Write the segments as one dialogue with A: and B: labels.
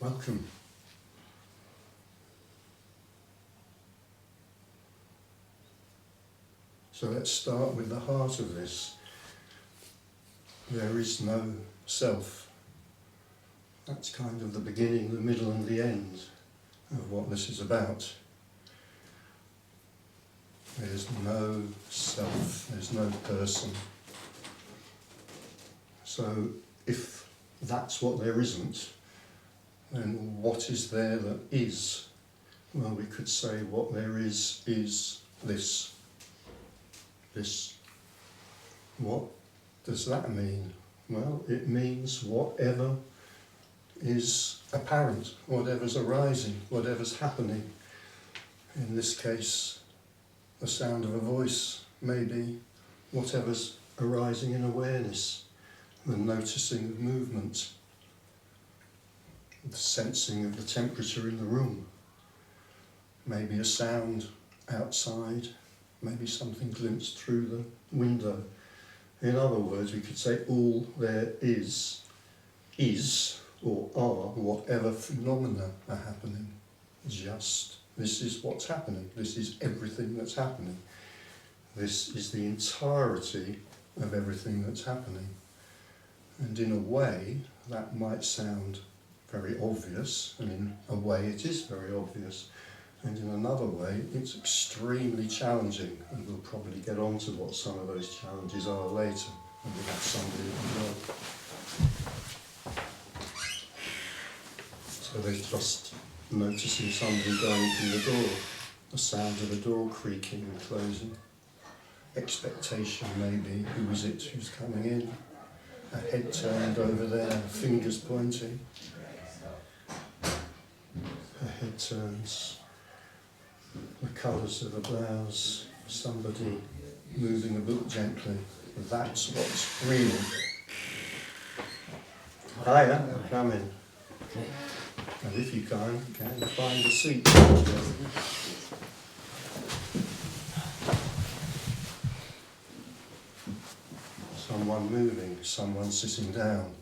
A: Welcome. So let's start with the heart of this. There is no self. That's kind of the beginning, the middle and the end of what this is about. There's no self, there's no person. So if that's what there isn't, then what is there that is? Well, we could say what there is this. This. What does that mean? Well, it means whatever is apparent, whatever's arising, whatever's happening. In this case, the sound of a voice, maybe whatever's arising in awareness, the noticing of movement, the sensing of the temperature in the room, maybe a sound outside, maybe something glimpsed through the window. In other words, we could say all there is or are whatever phenomena are happening. Just, this is what's happening. This is everything that's happening. This is the entirety of everything that's happening. And in a way, that might sound very obvious, and in a way it is very obvious. And in another way, it's extremely challenging, and we'll probably get on to what some of those challenges are later, and we have somebody as well. So there's just noticing somebody going through the door, the sound of the door creaking and closing, expectation maybe, who is it who's coming in, a head turned over there, fingers pointing, a head turns, the colours of the blouse, somebody moving a book gently. That's what's real. Hiya, come in. And if you can find a seat. Someone moving, someone sitting down.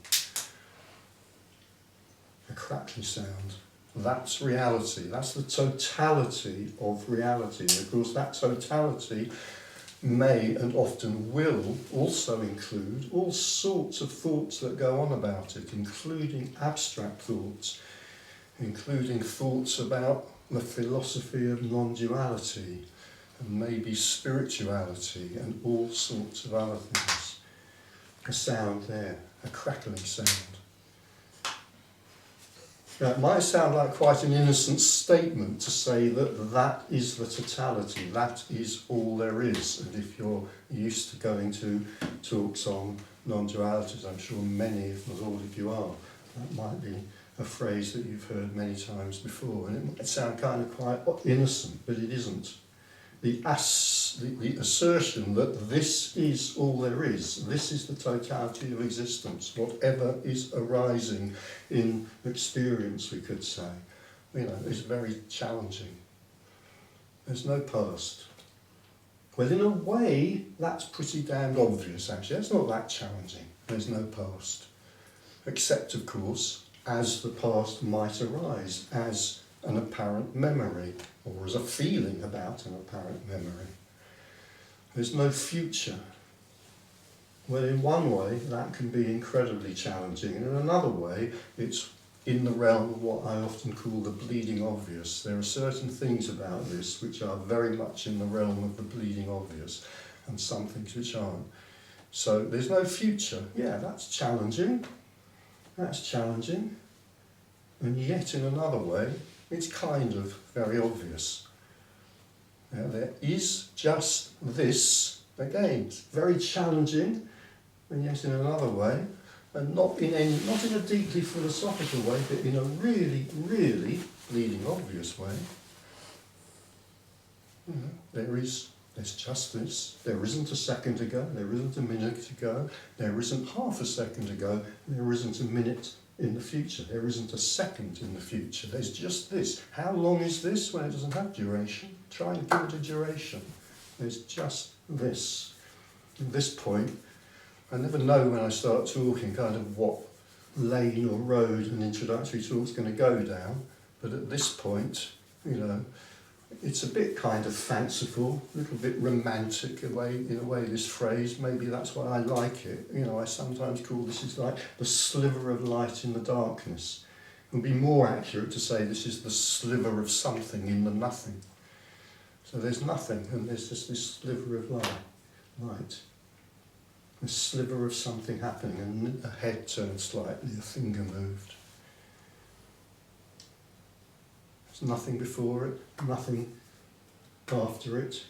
A: A crackly sound. That's reality. That's the totality of reality. And of course, that totality may and often will also include all sorts of thoughts that go on about it, including abstract thoughts, including thoughts about the philosophy of non-duality, and maybe spirituality, and all sorts of other things. A sound there, a crackling sound. Now, it might sound like quite an innocent statement to say that that is the totality, that is all there is. And if you're used to going to talks on non-dualities, I'm sure many, if not all of you are, that might be a phrase that you've heard many times before. And it might sound kind of quite innocent, but it isn't. The assertion that this is all there is, this is the totality of existence, whatever is arising in experience, we could say, is very challenging. There's no past. Well, in a way, that's pretty damned obvious, actually. That's not that challenging. There's no past. Except, of course, as the past might arise, as an apparent memory, or as a feeling about an apparent memory. There's no future. Well, in one way, that can be incredibly challenging, and in another way, it's in the realm of what I often call the bleeding obvious. There are certain things about this which are very much in the realm of the bleeding obvious, and some things which aren't. So there's no future. Yeah, that's challenging. That's challenging. And yet, in another way, it's kind of very obvious. Now, there is just this, again, it's very challenging, and yet in another way, and not in a deeply philosophical way, but in a really, really bleeding obvious way. There's just this. There isn't a second ago, there isn't a minute ago, there isn't half a second ago, there isn't a minute in the future. There isn't a second in the future. There's just this. How long is this? Well, it doesn't have duration. Try and give it a duration. There's just this. At this point, I never know when I start talking kind of what lane or road an introductory talk's going to go down, but at this point, it's a bit kind of fanciful, a little bit romantic in a way, this phrase. Maybe that's why I like it. I sometimes call this is like the sliver of light in the darkness. It would be more accurate to say this is the sliver of something in the nothing. So there's nothing, and there's just this sliver of light. A sliver of something happening, and a head turned slightly, a finger moved. There's nothing before it, nothing after it.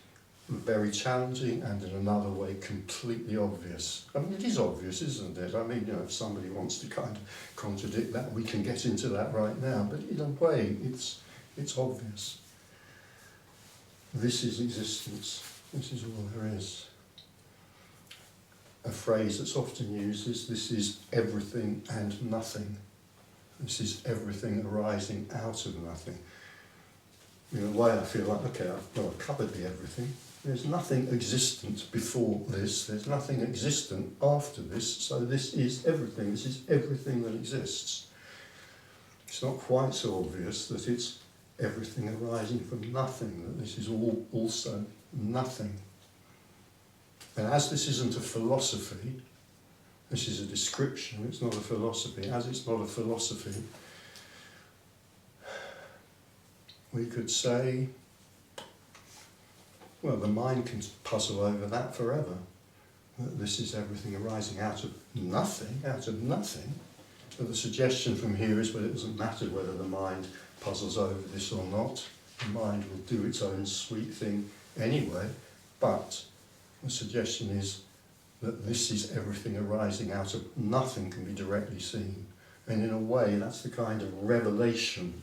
A: Very challenging, and in another way completely obvious. I mean, it is obvious, isn't it? I mean, if somebody wants to kind of contradict that, we can get into that right now, but in a way, it's obvious. This is existence. This is all there is. A phrase that's often used is, this is everything and nothing. This is everything arising out of nothing. In a way, I feel like, okay, I've covered the everything. There's nothing existent before this. There's nothing existent after this. So this is everything. This is everything that exists. It's not quite so obvious that it's everything arising from nothing, that this is all also nothing. And as this isn't a philosophy, this is a description, it's not a philosophy. As it's not a philosophy, we could say, well, the mind can puzzle over that forever. That this is everything arising out of nothing, So the suggestion from here is, well, it doesn't matter whether the mind puzzles over this or not. The mind will do its own sweet thing anyway, but the suggestion is that this is everything arising out of nothing can be directly seen. And in a way, that's the kind of revelation,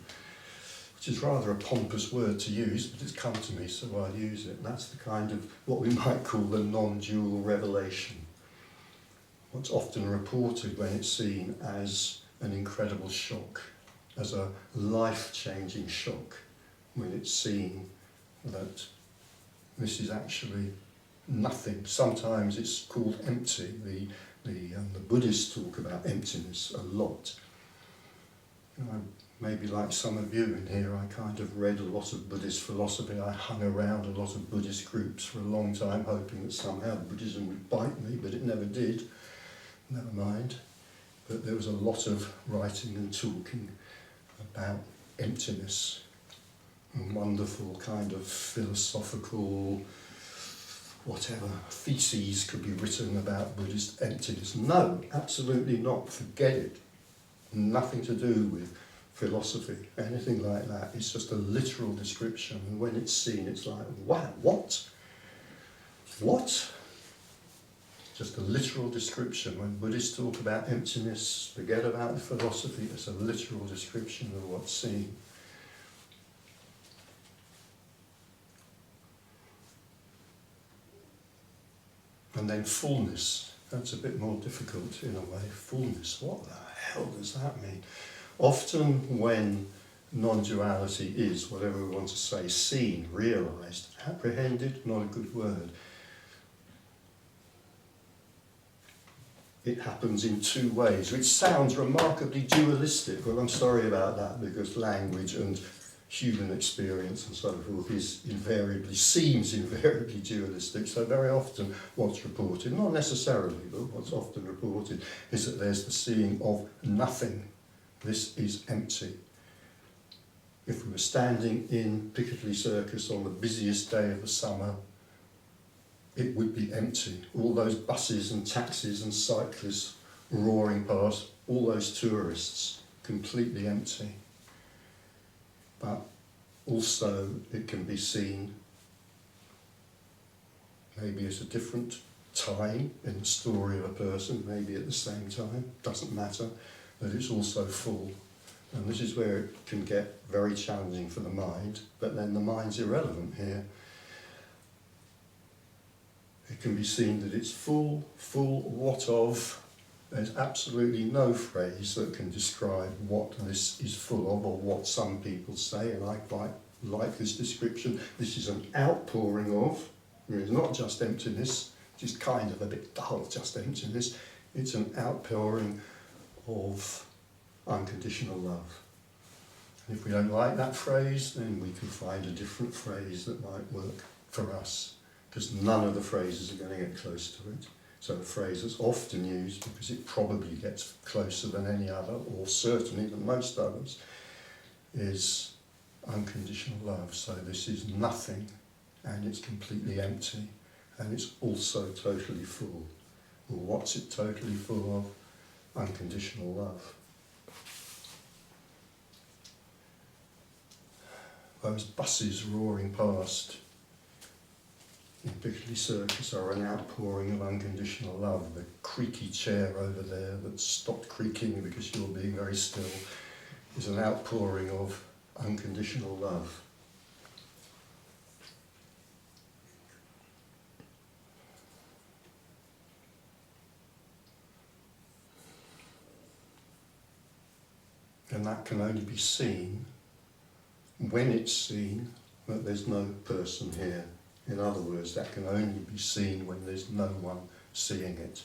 A: which is rather a pompous word to use, but it's come to me, so I'll use it. That's the kind of what we might call the non-dual revelation. What's often reported when it's seen as an incredible shock, as a life-changing shock, when it's seen that this is actually nothing. Sometimes it's called empty. The Buddhists talk about emptiness a lot. Maybe like some of you in here, I kind of read a lot of Buddhist philosophy. I hung around a lot of Buddhist groups for a long time, hoping that somehow Buddhism would bite me, but it never did. Never mind. But there was a lot of writing and talking about emptiness, and wonderful kind of philosophical whatever theses could be written about Buddhist emptiness. No, absolutely not. Forget it. Nothing to do with philosophy, anything like that. It's just a literal description, and when it's seen, it's like, wow, what? What? Just a literal description. When Buddhists talk about emptiness, forget about the philosophy. It's a literal description of what's seen. And then fullness. That's a bit more difficult in a way. Fullness, what the hell does that mean? Often when non-duality is, whatever we want to say, seen, realised, apprehended, not a good word. It happens in two ways, which sounds remarkably dualistic. Well, I'm sorry about that, because language and human experience and so forth seems invariably dualistic. So very often what's reported, not necessarily, but what's often reported is that there's the seeing of nothing. This is empty. If we were standing in Piccadilly Circus on the busiest day of the summer, it would be empty. All those buses and taxis and cyclists roaring past, all those tourists, completely empty. But also it can be seen maybe at a different time in the story of a person, maybe at the same time, doesn't matter, that it's also full. And this is where it can get very challenging for the mind, but then the mind's irrelevant here. It can be seen that it's full, what of? There's absolutely no phrase that can describe what this is full of, or what some people say, and I quite like this description. This is an outpouring of. It's not just emptiness, which is kind of a bit dull, just emptiness. It's an outpouring of unconditional love. And if we don't like that phrase, then we can find a different phrase that might work for us, because none of the phrases are going to get close to it. So a phrase that's often used, because it probably gets closer than any other, or certainly than most others, is unconditional love. So this is nothing, and it's completely empty, and it's also totally full. Well, what's it totally full of? Unconditional love. Those buses roaring past in Piccadilly Circus are an outpouring of unconditional love. The creaky chair over there that stopped creaking because you're being very still is an outpouring of unconditional love. And that can only be seen when it's seen that there's no person here. In other words, that can only be seen when there's no one seeing it.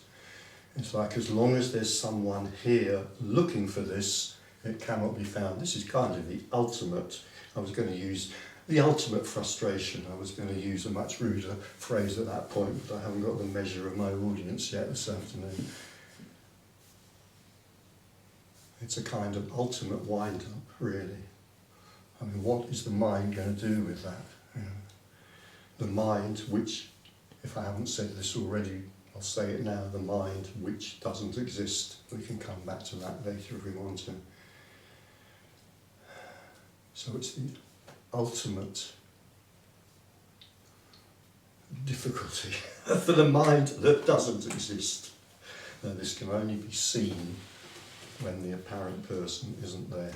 A: It's like as long as there's someone here looking for this, it cannot be found. This is kind of the ultimate, I was going to use the ultimate frustration. I was going to use a much ruder phrase at that point, but I haven't got the measure of my audience yet this afternoon. It's a kind of ultimate wind-up, really. I mean, what is the mind going to do with that? You know, the mind, which, if I haven't said this already, I'll say it now, the mind which doesn't exist. We can come back to that later if we want to. So it's the ultimate difficulty for the mind that doesn't exist. Now, this can only be seen when the apparent person isn't there.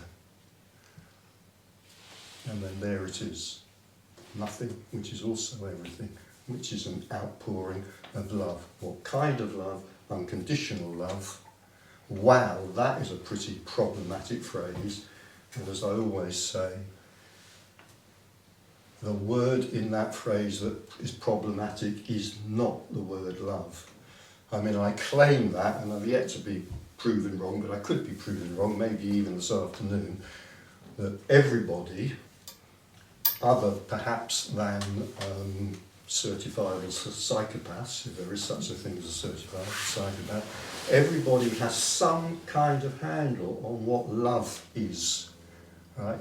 A: And then there it is, nothing, which is also everything, which is an outpouring of love. What kind of love? Unconditional love. Wow, that is a pretty problematic phrase. And as I always say, the word in that phrase that is problematic is not the word love. I mean, I claim that, and I've yet to be proven wrong, but I could be proven wrong, maybe even this afternoon, that everybody, other perhaps than certified as psychopaths, if there is such a thing as a certified psychopath, everybody has some kind of handle on what love is,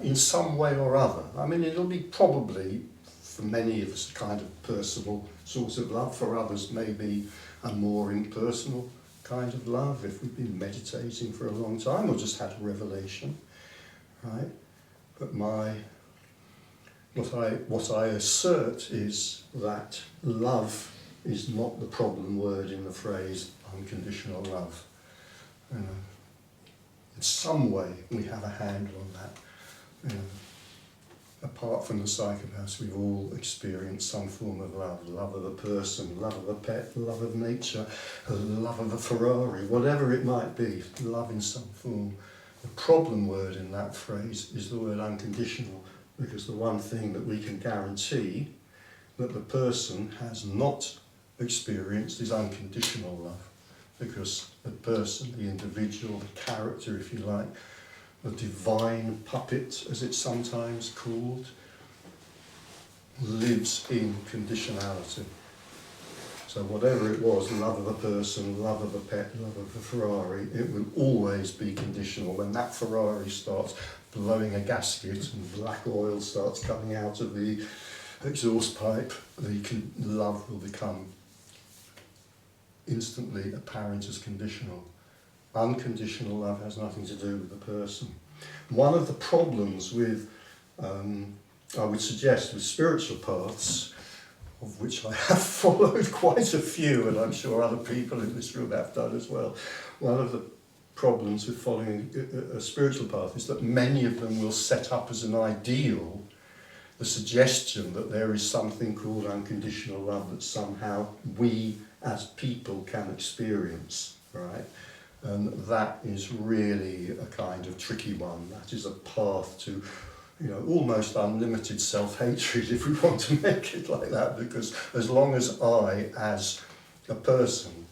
A: in some way or other. I mean, it'll be probably, for many of us, a kind of personal sort of love. For others, maybe a more impersonal kind of love, if we've been meditating for a long time or just had a revelation, right? But what I assert is that love is not the problem word in the phrase unconditional love. In some way we have a handle on that. Apart from the psychopaths, we've all experienced some form of love. Love of a person, love of a pet, love of nature, love of a Ferrari, whatever it might be, love in some form. The problem word in that phrase is the word unconditional, because the one thing that we can guarantee that the person has not experienced is unconditional love, because the person, the individual, the character, if you like, the divine puppet, as it's sometimes called, lives in conditionality. So whatever it was, love of a person, love of a pet, love of a Ferrari, it will always be conditional. When that Ferrari starts blowing a gasket and black oil starts coming out of the exhaust pipe, the love will become instantly apparent as conditional. Unconditional love has nothing to do with the person. One of the problems with, I would suggest, with spiritual paths, of which I have followed quite a few, and I'm sure other people in this room have done as well, one of the problems with following a spiritual path is that many of them will set up as an ideal the suggestion that there is something called unconditional love that somehow we as people can experience, right? And that is really a kind of tricky one. That is a path to, almost unlimited self-hatred, if we want to make it like that, because as long as I, as a person,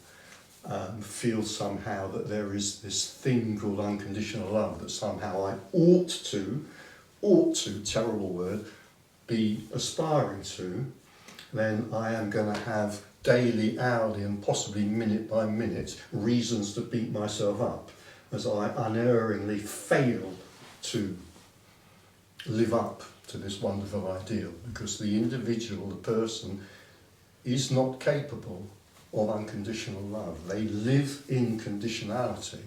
A: feel somehow that there is this thing called unconditional love that somehow I ought to, terrible word, be aspiring to, then I am going to have daily, hourly and possibly minute by minute reasons to beat myself up as I unerringly fail to live up to this wonderful ideal, because the individual, the person, is not capable of unconditional love. They live in conditionality,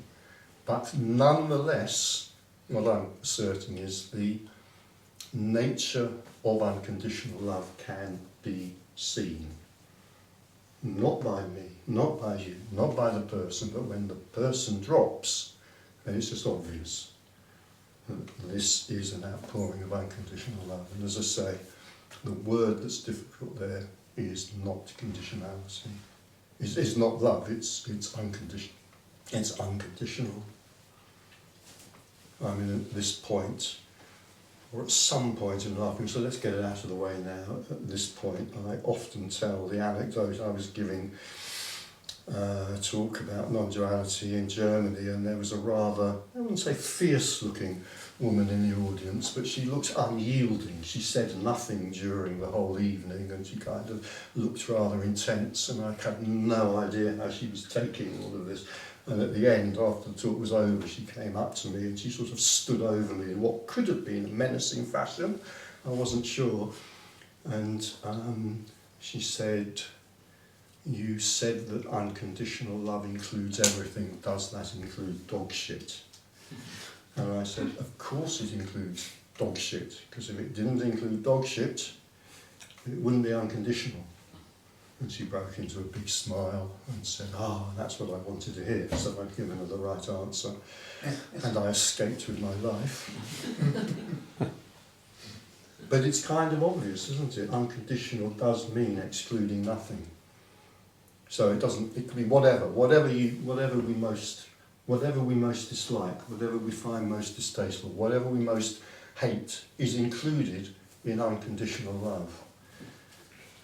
A: but nonetheless, what I'm asserting is the nature of unconditional love can be seen. Not by me, not by you, not by the person, but when the person drops, then it's just obvious that this is an outpouring of unconditional love. And as I say, the word that's difficult there is not conditionality. It's not love, it's unconditional. It's unconditional. I mean, at this point, or at some point in life, so let's get it out of the way now. At this point, I often tell the anecdote. I was giving a talk about non-duality in Germany, and there was a rather, I wouldn't say fierce-looking woman in the audience, but she looked unyielding. She said nothing during the whole evening, and she kind of looked rather intense, and I had no idea how she was taking all of this. And at the end, after the talk was over, she came up to me and she sort of stood over me in what could have been a menacing fashion. I wasn't sure. And she said, "You said that unconditional love includes everything. Does that include dog shit?" And I said, "Of course it includes dog shit, because if it didn't include dog shit, it wouldn't be unconditional." And she broke into a big smile and said, that's what I wanted to hear. So I'd given her the right answer. And I escaped with my life. But it's kind of obvious, isn't it? Unconditional does mean excluding nothing. So it could be whatever we most dislike, whatever we find most distasteful, whatever we most hate is included in unconditional love.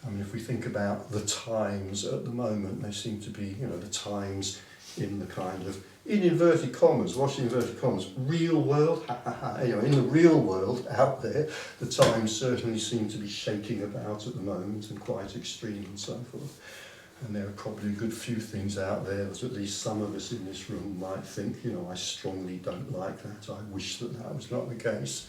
A: I mean, if we think about the times at the moment, they seem to be, the times in the kind of, in inverted commas, watch the inverted commas, real world, in the real world out there, the times certainly seem to be shaking about at the moment and quite extreme and so forth. And there are probably a good few things out there that at least some of us in this room might think, I strongly don't like that, I wish that was not the case.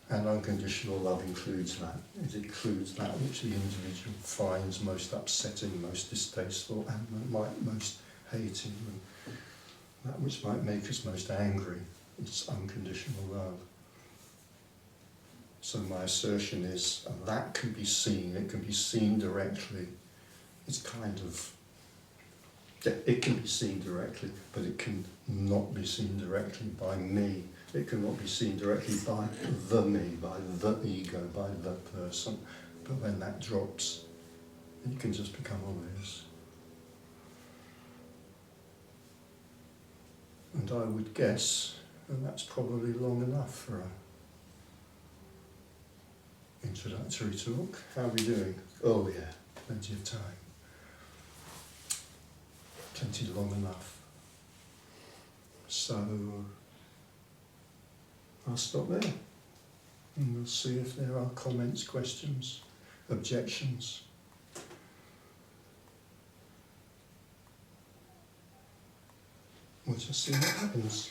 A: And unconditional love includes that. It includes that which the individual finds most upsetting, most distasteful, and might most hating, and that which might make us most angry. It's unconditional love. So my assertion is that can be seen. It can be seen directly. It's kind of, it can be seen directly, but it can not be seen directly by me. It cannot be seen directly by the me, by the ego, by the person. But when that drops, it can just become obvious. And I would guess, and that's probably long enough for an introductory talk. How are we doing? Oh yeah, plenty of time. Plenty long enough. So I'll stop there, and we'll see if there are comments, questions, objections. We'll just see what happens.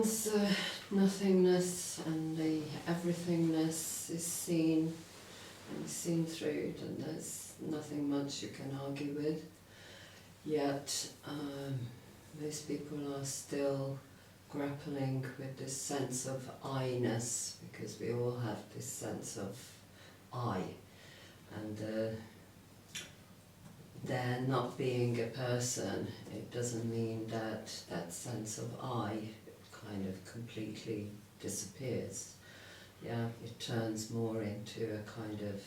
B: once nothingness and the everythingness is seen and seen through, then there's nothing much you can argue with. Yet most people are still grappling with this sense of I-ness, because we all have this sense of I, and there not being a person, it doesn't mean that that sense of I kind of completely disappears. Yeah, it turns more into a kind of,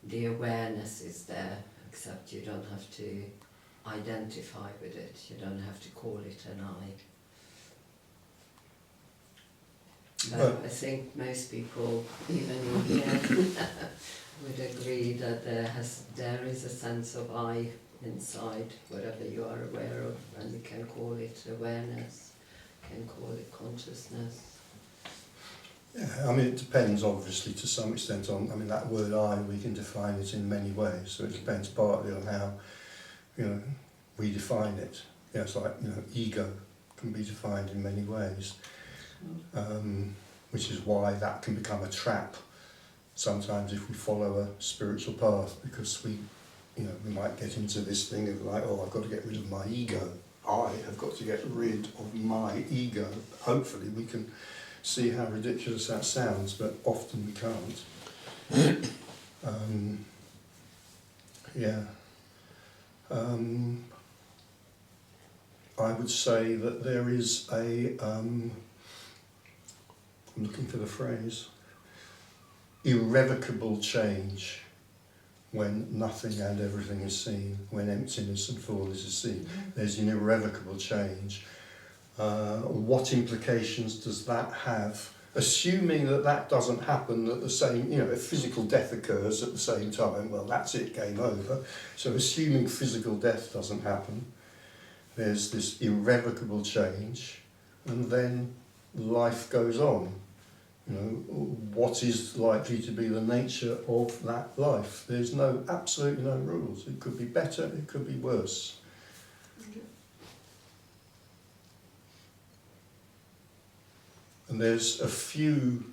B: the awareness is there, except you don't have to identify with it, you don't have to call it an I. I think most people, even in here, would agree that there is a sense of I inside, whatever you are aware of, and you can call it awareness, you can call it consciousness.
A: Yeah, I mean, it depends obviously to some extent on, I mean, that word I, we can define it in many ways, so it depends partly on how, we define it. Yeah, it's like, ego can be defined in many ways, which is why that can become a trap sometimes if we follow a spiritual path, because we might get into this thing of like, oh, I've got to get rid of my ego. I have got to get rid of my ego. Hopefully we can see how ridiculous that sounds, but often we can't. I would say that there is I'm looking for the phrase, irrevocable change when nothing and everything is seen, when emptiness and fullness is seen. There's an irrevocable change. What implications does that have? Assuming that doesn't happen at the same, if physical death occurs at the same time, well, that's it, game over. So assuming physical death doesn't happen, there's this irrevocable change, and then life goes on. What is likely to be the nature of that life? There's absolutely no rules. It could be better, it could be worse. And there's a few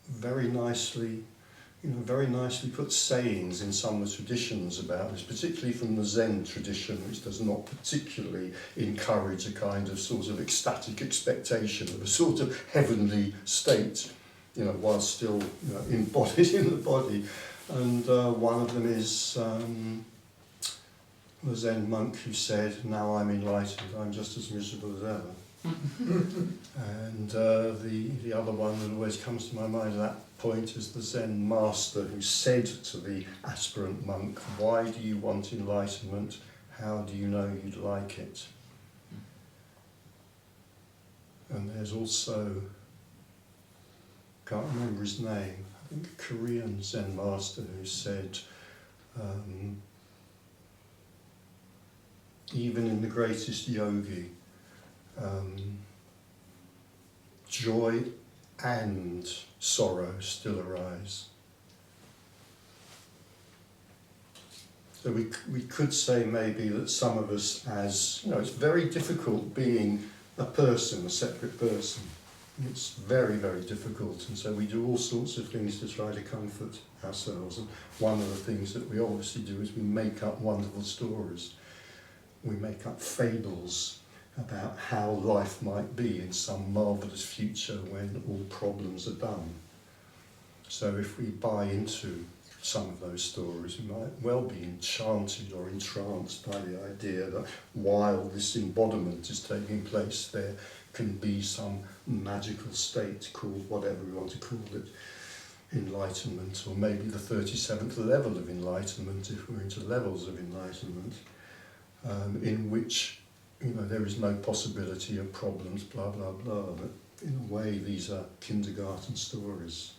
A: very nicely put sayings in some of the traditions about this, particularly from the Zen tradition, which does not particularly encourage a kind of sort of ecstatic expectation of a sort of heavenly state, while still embodied in the body. And one of them is the Zen monk who said, "Now I'm enlightened, I'm just as miserable as ever." And the other one that always comes to my mind at that point is the Zen master who said to the aspirant monk, "Why do you want enlightenment? How do you know you'd like it?" And there's also, can't remember his name, I think a Korean Zen master who said, even in the greatest yogi, joy and sorrow still arise. So we could say maybe that some of us, as it's very difficult being a person, a separate person. It's very, very difficult, and so we do all sorts of things to try to comfort ourselves. And one of the things that we obviously do is we make up wonderful stories. We make up fables about how life might be in some marvellous future when all problems are done. So if we buy into some of those stories, we might well be enchanted or entranced by the idea that while this embodiment is taking place, there can be some magical state called whatever we want to call it, enlightenment, or maybe the 37th level of enlightenment if we're into levels of enlightenment, in which there is no possibility of problems, blah, blah, blah. But in a way, these are kindergarten stories.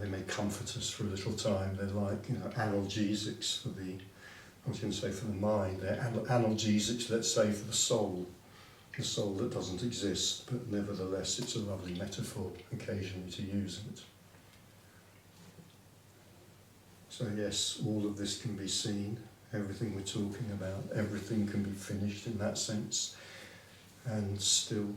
A: They may comfort us for a little time. They're like, analgesics for the, I was going to say for the mind. They're analgesics, let's say, for the soul that doesn't exist, but nevertheless, it's a lovely metaphor occasionally to use it. So yes, all of this can be seen. Everything we're talking about, everything can be finished in that sense. and still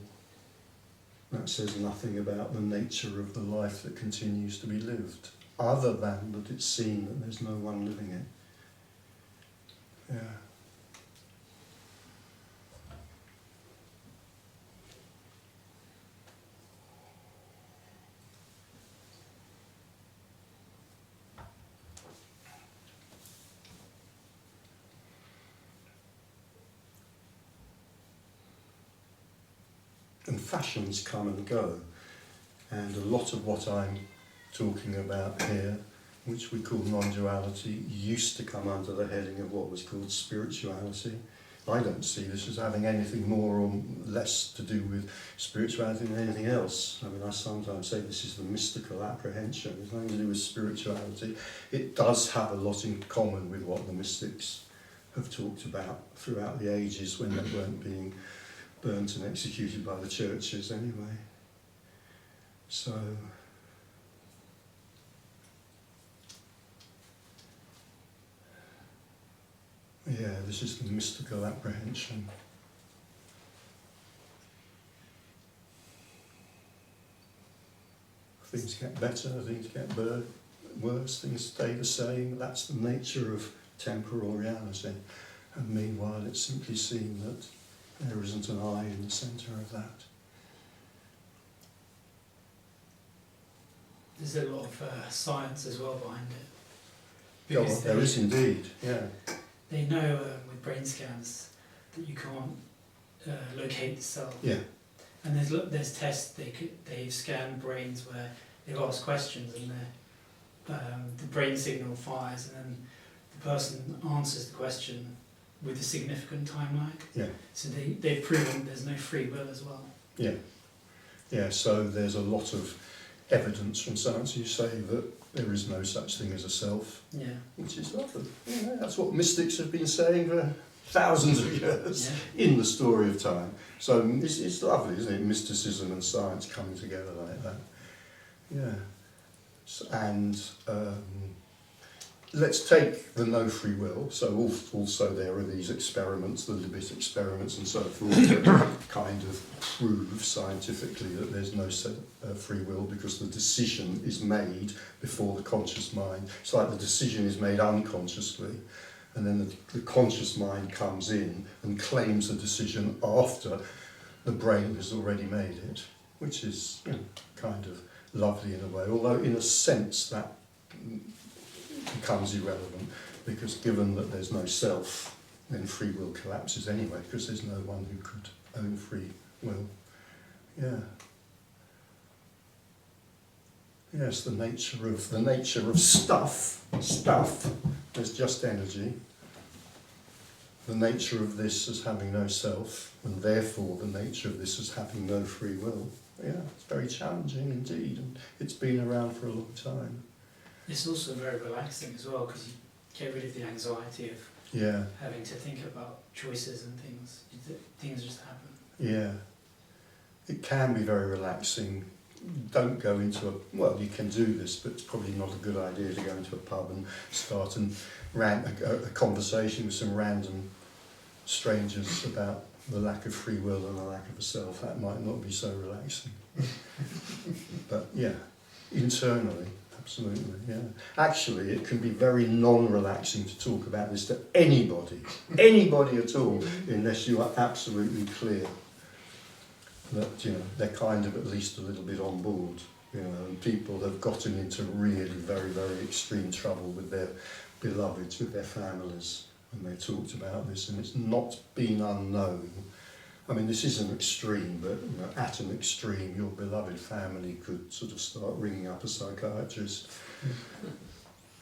A: that says nothing about the nature of the life that continues to be lived, other than that it's seen that there's no one living it. Yeah. And fashions come and go, and a lot of what I'm talking about here, which we call non-duality, used to come under the heading of what was called spirituality. I don't see this as having anything more or less to do with spirituality than anything else. I mean, I sometimes say this is the mystical apprehension. It's nothing to do with spirituality. It does have a lot in common with what the mystics have talked about throughout the ages when they weren't being burnt and executed by the churches anyway. So, yeah, this is the mystical apprehension. Things get better, things get worse, things stay the same. That's the nature of temporal reality. And meanwhile, it's simply seen that there isn't an I in the centre of that.
C: There's a lot of science as well behind it.
A: Go on, there is indeed, yeah.
C: They know with brain scans that you can't locate the cell.
A: Yeah.
C: And there's tests they've scanned brains where they've asked questions and the brain signal fires and then the person answers the question with a significant time lag.
A: Yeah.
C: So they've proven there's no free will as well.
A: Yeah. Yeah, so there's a lot of evidence from science. You say that there is no such thing as a self,
C: Yeah.
A: which is lovely. You know, that's what mystics have been saying for thousands of years in the story of time. So it's lovely, isn't it? Mysticism and science coming together like that. Yeah. And let's take the no free will. So also there are these experiments, the Libet experiments and so forth, that kind of prove scientifically that there's no free will because the decision is made before the conscious mind. It's like the decision is made unconsciously, and then the conscious mind comes in and claims the decision after the brain has already made it, which is kind of lovely in a way, although in a sense that becomes irrelevant, because given that there's no self, then free will collapses anyway, because there's no one who could own free will. Yeah. Yes, the nature of stuff. Stuff. There's just energy. The nature of this as having no self, and therefore the nature of this as having no free will. Yeah, it's very challenging indeed, and it's been around for a long time.
C: It's also very relaxing as well because you get rid of the anxiety of having to think about choices and things. Things just happen.
A: Yeah. It can be very relaxing. Don't go into well, you can do this, but it's probably not a good idea to go into a pub and start and a conversation with some random strangers about the lack of free will and the lack of a self. That might not be so relaxing. But yeah, internally, absolutely, yeah. Actually, it can be very non-relaxing to talk about this to anybody at all, unless you are absolutely clear that they're kind of at least a little bit on board. And people have gotten into really very, very extreme trouble with their beloveds, with their families, when they talked about this, and it's not been unknown. I mean, this is an extreme, but at an extreme, your beloved family could sort of start ringing up a psychiatrist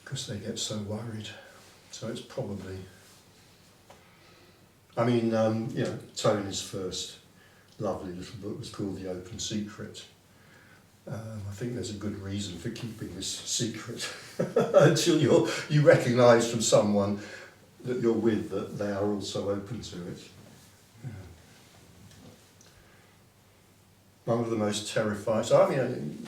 A: because they get so worried. So it's probably, I mean, Tony's first lovely little book was called The Open Secret. I think there's a good reason for keeping this secret until you recognise from someone that you're with that they are also open to it. Yeah. One of the most terrifying. So I mean,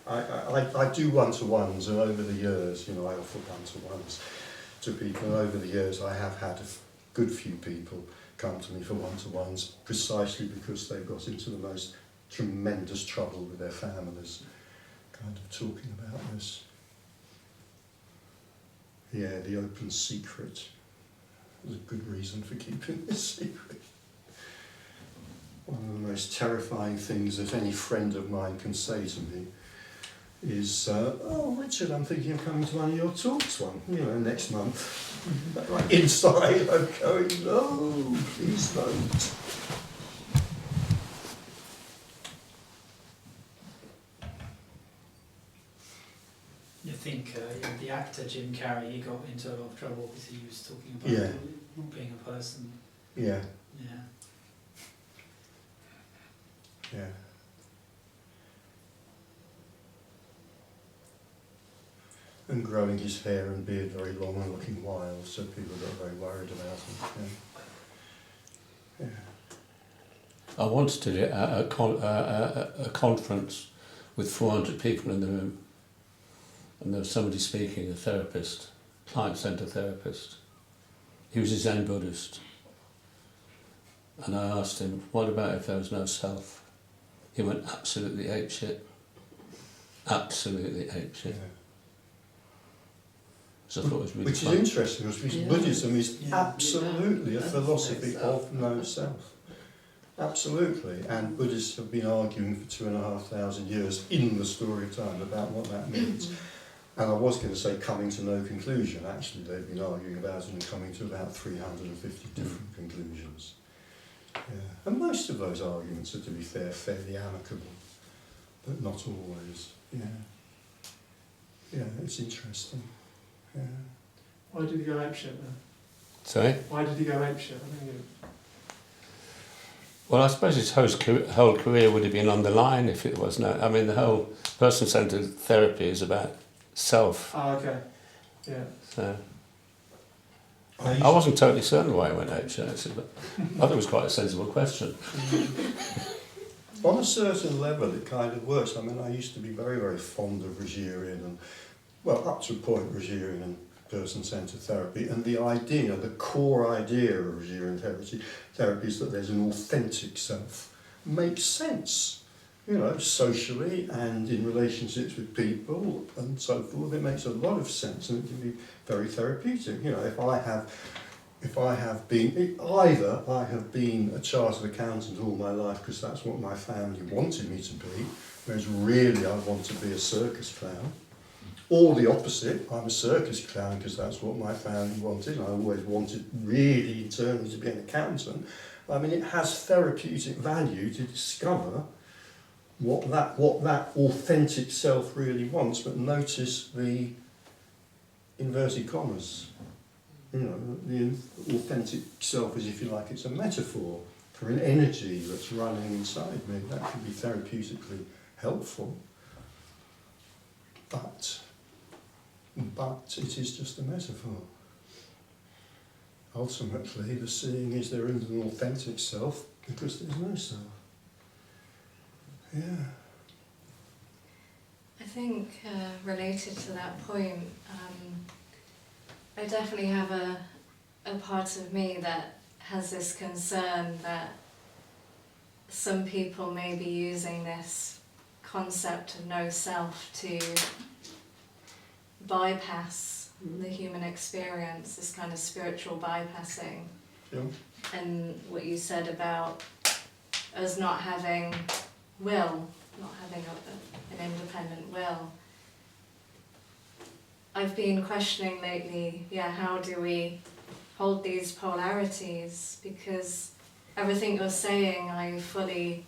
A: I do one-to-ones, and over the years, I offer one-to-ones to people, and over the years I have had a good few people come to me for one-to-ones precisely because they've got into the most tremendous trouble with their families, kind of talking about this. Yeah, the open secret. There's a good reason for keeping this secret. One of the most terrifying things that any friend of mine can say to me is, oh, Richard, I'm thinking of coming to one of your talks next month. But like inside, I'm going, no, please don't.
C: You think the actor Jim Carrey, he got into a lot of trouble because he was talking about not being a person.
A: Yeah.
C: Yeah.
A: Yeah. And growing his hair and beard very long and looking wild, so people got very worried about him. Yeah.
D: I once did it at a conference with 400 people in the room, and there was somebody speaking, a therapist, client-centred therapist. He was a Zen Buddhist. And I asked him, what about if there was no self? He went absolutely apeshit. Absolutely apeshit.
A: Yeah.
D: So I thought it was really
A: Which
D: fun.
A: is interesting, because Buddhism is absolutely a philosophy of no self. Absolutely. And Buddhists have been arguing for 2,500 years in the story of time about what that means. And I was going to say coming to no conclusion. Actually, they've been arguing about it and coming to about 350 different conclusions. Yeah. And most of those arguments are, to be fair, fairly amicable, but not always. Yeah. Yeah, it's interesting. Yeah.
E: Why did he go apeshit then?
D: Sorry?
E: Why did he go apeshit?
D: Well, I suppose his whole career would have been on the line if it was no. I mean, the whole person-centred therapy is about self.
E: Oh, okay. Yeah.
D: So I wasn't totally certain why I went apeshit, actually, but I thought it was quite a sensible question.
A: On a certain level, it kind of works. I mean, I used to be very, very fond of Rogerian and, well, up to a point, Rogerian and person-centred therapy, and the idea, the core idea of Rogerian therapy is that there's an authentic self. Makes sense, socially and in relationships with people and so forth. It makes a lot of sense, and it can be very therapeutic. If I have been a chartered accountant all my life because that's what my family wanted me to be, whereas really I want to be a circus clown. Or the opposite, I'm a circus clown because that's what my family wanted. I always wanted really internally to be an accountant. I mean, it has therapeutic value to discover what that authentic self really wants, but notice the inverted commas. The authentic self is, if you like, it's a metaphor for an energy that's running inside me. That can be therapeutically helpful. But it is just a metaphor. Ultimately, the seeing is there isn't an authentic self because there's no self. Yeah.
F: I think related to that point, I definitely have a part of me that has this concern that some people may be using this concept of no self to bypass the human experience, this kind of spiritual bypassing.
A: Yeah.
F: And what you said about us not having will, not having an independent will. I've been questioning lately, how do we hold these polarities? Because everything you're saying I fully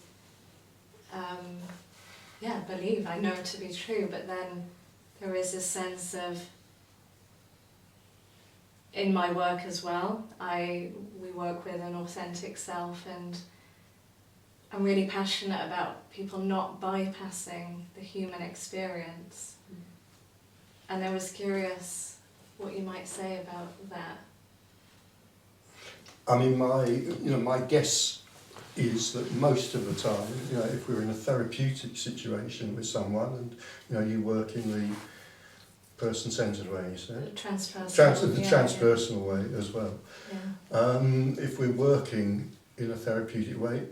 F: believe, I know to be true, but then there is a sense of, in my work as well, we work with an authentic self, and I'm really passionate about people not bypassing the human experience. And I was curious what you might say about that.
A: I mean, my guess is that most of the time, if we're in a therapeutic situation with someone and, you work in the person-centred way, you said?
F: Transpersonal.
A: The transpersonal way as well.
F: Yeah.
A: If we're working in a therapeutic way,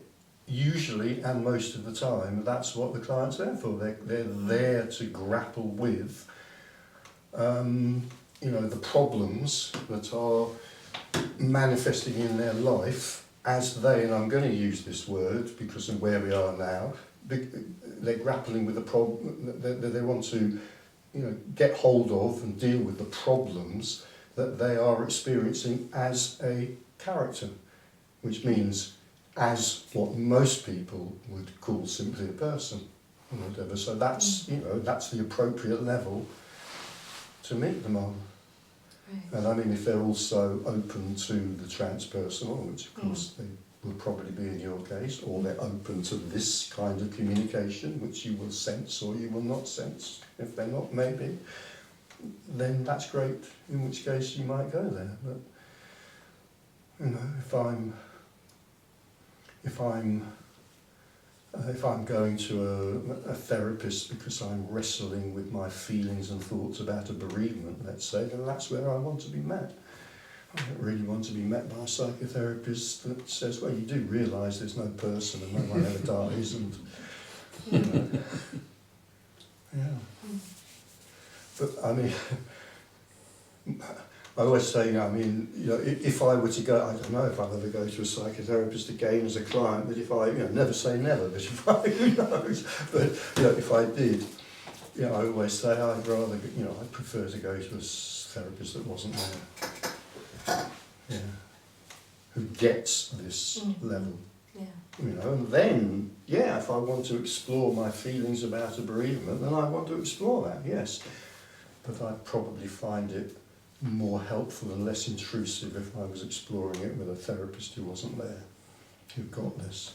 A: usually and most of the time, that's what the client's there for. They're there to grapple with, the problems that are manifesting in their life as they, and I'm going to use this word because of where we are now, they're grappling with the problem, they want to get hold of and deal with the problems that they are experiencing as a character, which means as what most people would call simply a person or whatever. So that's that's the appropriate level to meet them on.
F: Right.
A: And I mean, if they're also open to the transpersonal, which of course they will probably be in your case, or they're open to this kind of communication, which you will sense or you will not sense. If they're not, maybe, then that's great, in which case you might go there. But, if I'm going to a therapist because I'm wrestling with my feelings and thoughts about a bereavement, let's say, then that's where I want to be met. I don't really want to be met by a psychotherapist that says, well, you do realise there's no person and no one ever dies, and But I mean, I always say, if I were to go, I don't know if I'll ever go to a psychotherapist again as a client, but if I, never say never, but if I, who knows, but, if I did, I always say I'd rather, I'd prefer to go to a therapist that wasn't there, who gets this level, and then, if I want to explore my feelings about a bereavement, then I want to explore that, yes, but I'd probably find it more helpful and less intrusive if I was exploring it with a therapist who wasn't there, who got this.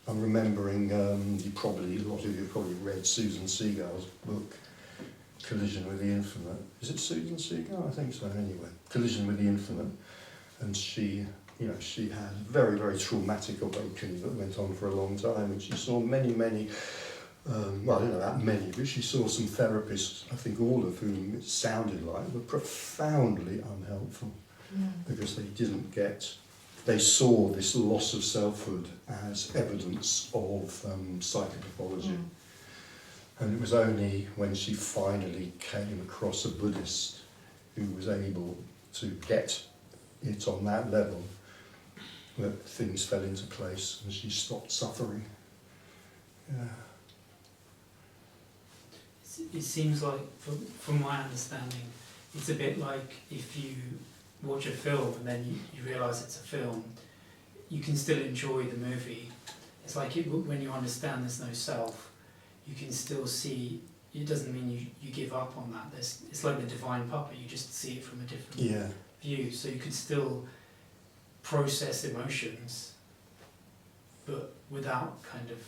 A: I'm remembering, a lot of you probably read Susan Seagal's book, Collision with the Infinite. Is it Susan Seagal? I think so, anyway. Collision with the Infinite. And she had a very, very traumatic awakening that went on for a long time, and she saw many, well, I don't know that many, but she saw some therapists, I think all of whom it sounded like were profoundly unhelpful, because they saw this loss of selfhood as evidence of psychopathology. And it was only when she finally came across a Buddhist who was able to get it on that level that things fell into place and she stopped suffering.
C: It seems like, from my understanding, it's a bit like if you watch a film and then you realise it's a film, you can still enjoy the movie. It's like when you understand there's no self, you can still see, it doesn't mean you give up on that. It's like the divine puppet, you just see it from a different view. So you can still process emotions, but without kind of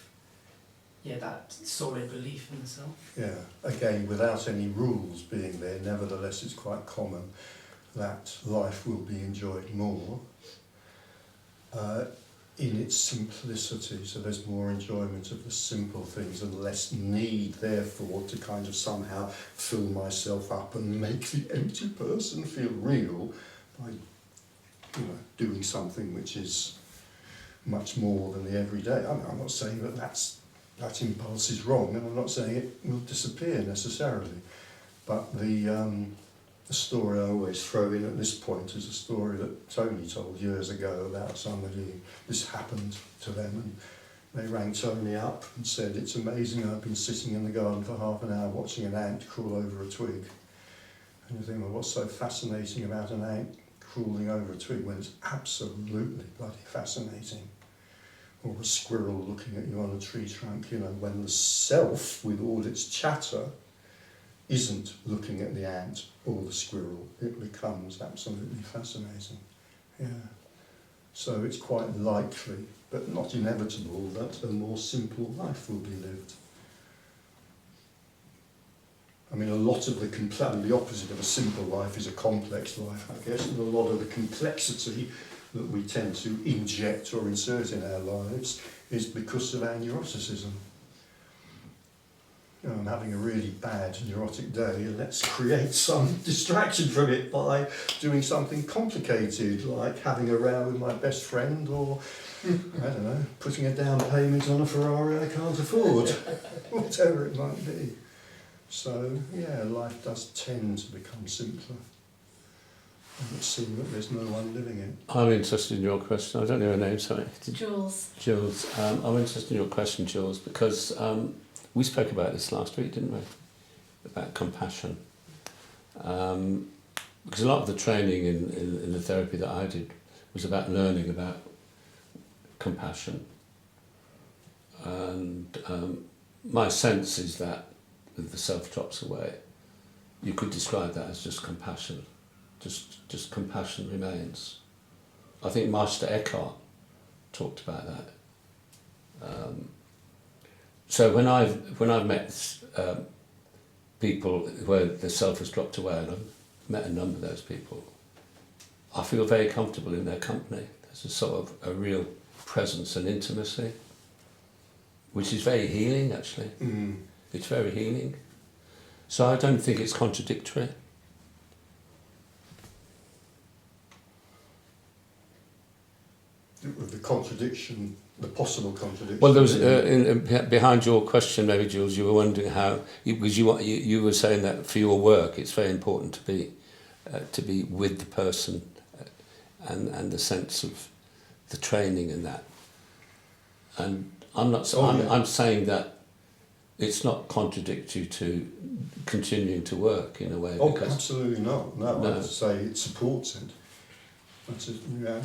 C: that solid belief in the self.
A: Yeah, again, without any rules being there, nevertheless it's quite common that life will be enjoyed more in its simplicity, so there's more enjoyment of the simple things and less need, therefore, to kind of somehow fill myself up and make the empty person feel real by, doing something which is much more than the everyday. I'm not saying that impulse is wrong, and I'm not saying it will disappear necessarily, but the story I always throw in at this point is a story that Tony told years ago about somebody, this happened to them, and they rang Tony up and said, it's amazing, I've been sitting in the garden for half an hour watching an ant crawl over a twig. And you think, well, what's so fascinating about an ant crawling over a twig? Well, it's absolutely bloody fascinating. Or a squirrel looking at you on a tree trunk, when the self, with all its chatter, isn't looking at the ant or the squirrel, it becomes absolutely fascinating. So it's quite likely, but not inevitable, that a more simple life will be lived. I mean, a lot of the opposite of a simple life is a complex life, I guess, and a lot of the complexity that we tend to inject or insert in our lives is because of our neuroticism. I'm having a really bad neurotic day, and let's create some distraction from it by doing something complicated, like having a row with my best friend, or I don't know, putting a down payment on a Ferrari I can't afford, whatever it might be. So yeah, life does tend to become simpler. And it seems that there's no one living it.
D: I'm interested in your question. I don't know her name, sorry.
F: Jules.
D: Jules. I'm interested in your question, Jules, because we spoke about this last week, didn't we? About compassion. Because a lot of the training in the therapy that I did was about learning about compassion. And my sense is that if the self drops away, you could describe that as just compassion. Just compassion remains. I think Master Eckhart talked about that. So when I've met people where the self has dropped away, and I've met a number of those people, I feel very comfortable in their company. There's a sort of a real presence and intimacy, which is very healing, actually.
A: Mm.
D: It's very healing. So I don't think it's contradictory.
A: The contradiction, the possible contradiction.
D: Well, there was behind your question, maybe, Jules, you were wondering how, because you were saying that for your work, it's very important to be with the person, and the sense of the training and that. And I'm not. I'm saying that it's not contradictory to continuing to work in a way.
A: Oh,
D: because
A: absolutely not. No,
D: No.
A: I'd say it supports it. That's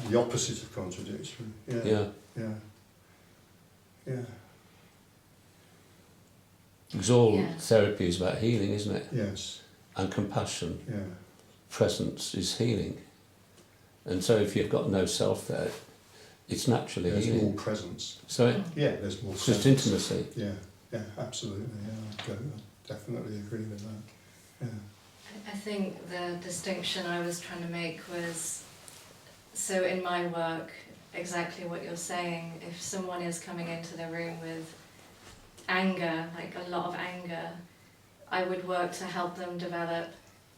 A: the opposite of contradictory. Yeah.
D: Yeah.
A: Yeah. Yeah.
D: Because all
F: Yeah.
D: therapy is about healing, isn't it?
A: Yes.
D: And compassion,
A: Yeah.
D: presence is healing. And so if you've got no self there, it's naturally
A: There's
D: healing.
A: more presence.
D: So
A: Yeah, there's more
D: it's just
A: sense.
D: intimacy.
A: Yeah. Yeah. Absolutely. Yeah. I definitely agree with that. Yeah.
F: I think the distinction I was trying to make was, so in my work, exactly what you're saying, if someone is coming into the room with anger, like a lot of anger, I would work to help them develop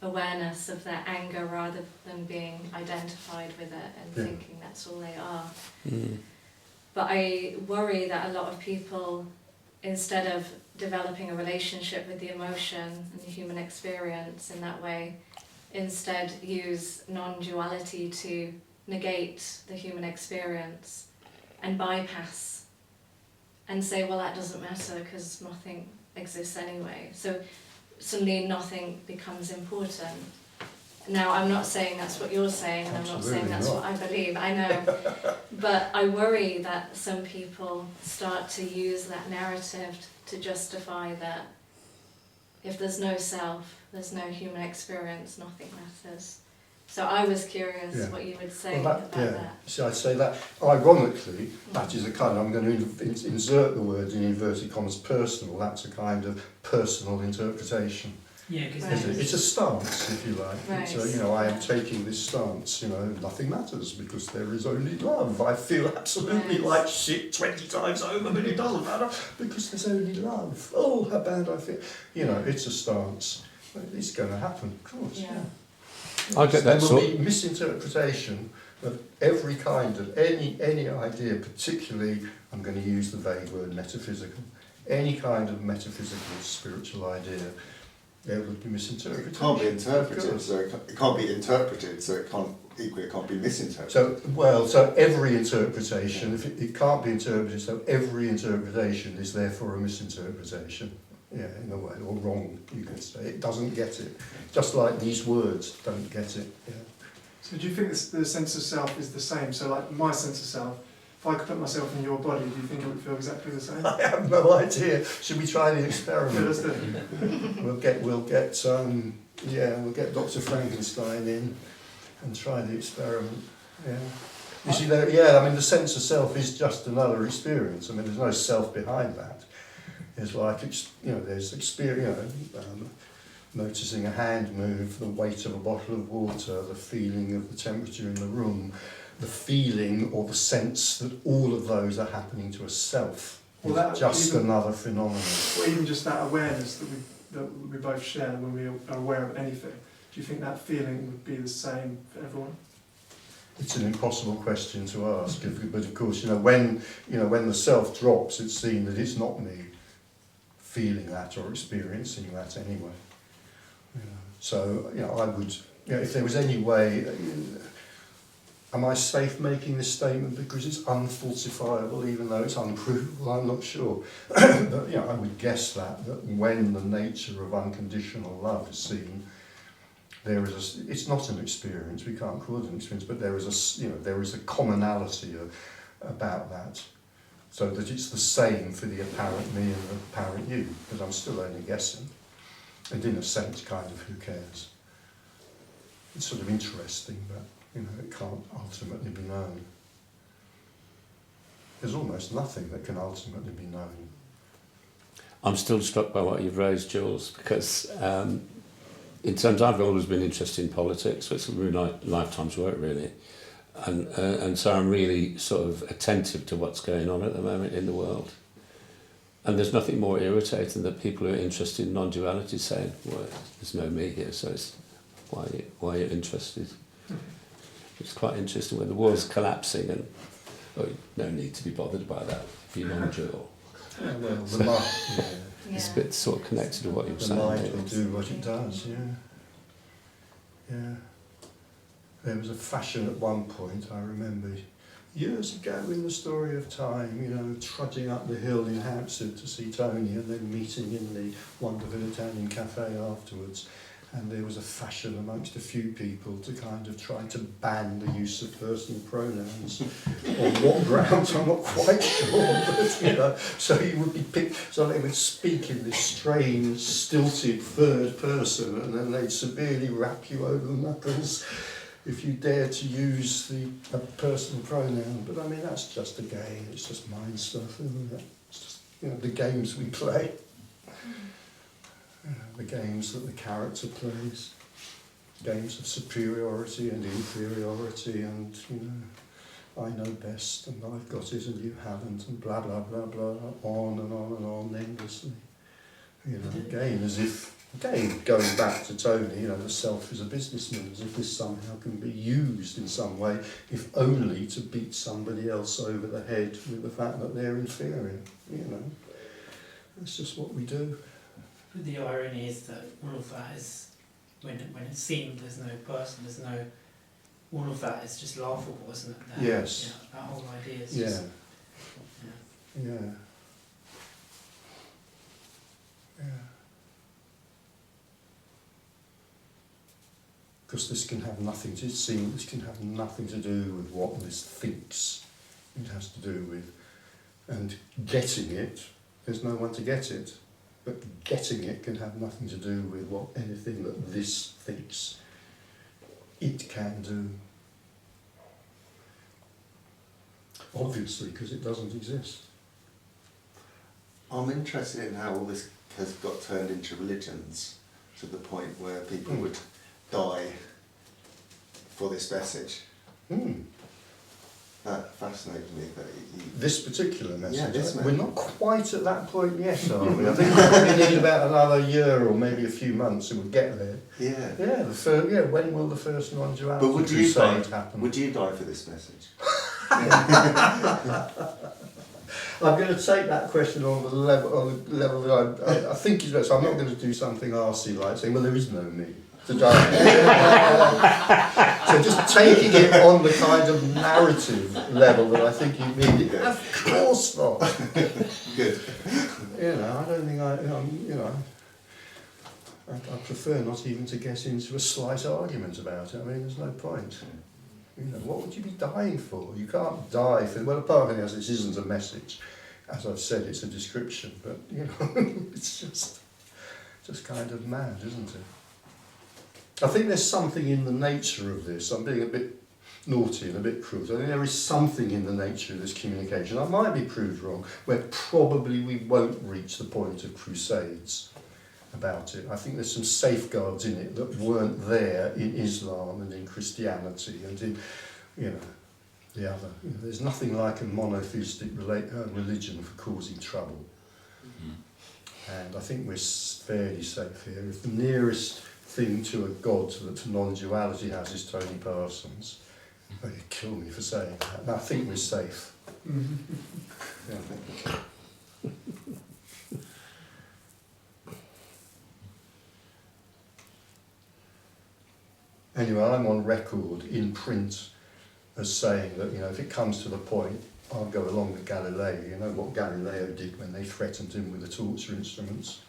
F: awareness of their anger rather than being identified with it and
A: Yeah.
F: thinking that's all they are.
D: Mm.
F: But I worry that a lot of people, instead of developing a relationship with the emotion and the human experience in that way, instead use non-duality to negate the human experience and bypass and say, well, that doesn't matter because nothing exists anyway. So suddenly nothing becomes important. Now, I'm not saying that's what you're saying, and I'm not saying that's what I believe, I know. But I worry that some people start to use that narrative to justify that if there's no self, there's no human experience, nothing matters. So I was curious
A: Yeah.
F: what you would say
A: Well,
F: about
A: yeah.
F: that.
A: So I'd say that, ironically, that is a kind of, I'm going to insert the word in inverted commas, personal. That's a kind of personal interpretation.
C: Yeah, because
F: Right.
A: It's a stance, if you like.
F: Right.
A: So, I am taking this stance, nothing matters because there is only love. I feel absolutely
F: Right.
A: like shit 20 times over, but it doesn't matter because there's only love. Oh, how bad I feel. It's a stance. It's going to happen, of course.
F: Yeah.
D: I get that
A: There
D: sort.
A: will be misinterpretation of every kind of any idea, particularly, I'm going to use the vague word metaphysical, any kind of metaphysical spiritual idea, there would be misinterpretation.
G: It can't be
A: of
G: interpreted,
A: course.
G: so it can't be interpreted, so it can't be misinterpreted.
A: So every interpretation, if it can't be interpreted, so every interpretation is therefore a misinterpretation. Yeah, in a way, or wrong, you could say. It doesn't get it. Just like these words don't get it. Yeah.
E: So do you think the sense of self is the same? So like my sense of self, if I could put myself in your body, do you think it would feel exactly the same?
A: I have no idea. Should we try the
E: Yeah,
A: experiment?
E: let's do it.
A: We'll get Dr. Frankenstein in and try the experiment. Yeah. You see, the sense of self is just another experience. I mean, there's no self behind that. It's like, there's experience, noticing a hand move, the weight of a bottle of water, the feeling of the temperature in the room, the feeling or the sense that all of those are happening to a self.
E: Well, that
A: just
E: even-
A: another phenomenon.
E: Or even just that awareness that we both share when we are aware of anything. Do you think that feeling would be the same for everyone?
A: It's an impossible question to ask, but of course, when the self drops, it's seen that it's not me feeling that or experiencing that anyway. So, I would, if there was any way, am I safe making this statement because it's unfalsifiable, even though it's unprovable? I'm not sure. But I would guess that when the nature of unconditional love is seen, it's not an experience. We can't call it an experience, but there is a commonality about that, so that it's the same for the apparent me and the apparent you. But I'm still only guessing, and in a sense, kind of, who cares? It's sort of interesting, but it can't ultimately be known. There's almost nothing that can ultimately be known.
D: I'm still struck by what you've raised, Jules, because in terms, I've always been interested in politics, so it's a really lifetime's work, really. And so I'm really sort of attentive to what's going on at the moment in the world. And there's nothing more irritating than people who are interested in non-duality saying, well, there's no me here, so it's why are you interested? It's quite interesting when the world's collapsing and no need to be bothered by that, be non-dual.
A: Yeah, well,
D: So-
A: the mind,
D: It's a bit sort of connected to what you were
A: the
D: saying.
A: mind
D: really.
A: will do what it does, yeah. There was a fashion at one point, I remember, years ago in the story of time, trudging up the hill in Hampstead to see Tony and then meeting in the wonderful Italian cafe afterwards. And there was a fashion amongst a few people to kind of try to ban the use of personal pronouns. On what grounds, I'm not quite sure, but so you would be picked, so they would speak in this strange, stilted third person, and then they'd severely rap you over the knuckles if you dare to use a personal pronoun. But I mean, that's just a game, it's just mind stuff, isn't it? It's just, the games we play. The games that the character plays, games of superiority and inferiority, and I know best and I've got it and you haven't, and blah blah blah blah, on and on and on endlessly. Again, going back to Tony, the self is a businessman, as if this somehow can be used in some way, if only to beat somebody else over the head with the fact that they're inferior. That's just what we do.
C: But the irony is that all of that is, when it's seen, there's no person, all of that is just laughable, isn't it?
A: Yes.
C: That whole idea is
A: Yeah.
C: just...
A: Yeah. Because this can have nothing to do with what this thinks. It has to do with, and getting it, there's no one to get it. But getting it can have nothing to do with anything that this thinks it can do. Obviously, because it doesn't exist.
G: I'm interested in how all this has got turned into religions, to the point where people would die for this message. That fascinates me.
A: This particular message.
G: Yeah, this
A: We're
G: message.
A: not quite at that point yet, are we? I think we probably need about another year or maybe a few months and we'll get there.
G: Yeah.
A: When will the first non-duality
G: But would you
A: crusade
G: die?
A: happen?
G: Would you die for this message?
A: I'm going to take that question on the level that I think is better. So I'm not going to do something arsey like saying, well, there is no me to die. So just taking it on the kind of narrative level that I think you mean. Of course not.
G: Good.
A: I don't think I prefer not even to get into a slight argument about it. I mean, there's no point. What would you be dying for? You can't die for... Well, apart from this isn't a message. As I've said, it's a description, but, it's just kind of mad, isn't it? I think there's something in the nature of this. I'm being a bit naughty and a bit cruel. I think there is something in the nature of this communication. I might be proved wrong, where probably we won't reach the point of crusades about it. I think there's some safeguards in it that weren't there in Islam and in Christianity and in, the other. You know, there's nothing like a monotheistic religion for causing trouble. And I think we're fairly safe here. If the nearest thing to a god that non-duality has is Tony Parsons, well, you'd kill me for saying that. And I think we're safe. Yeah. Anyway, I'm on record in print as saying that, you know, if it comes to the point, I'll go along with Galileo. You know what Galileo did when they threatened him with the torture instruments?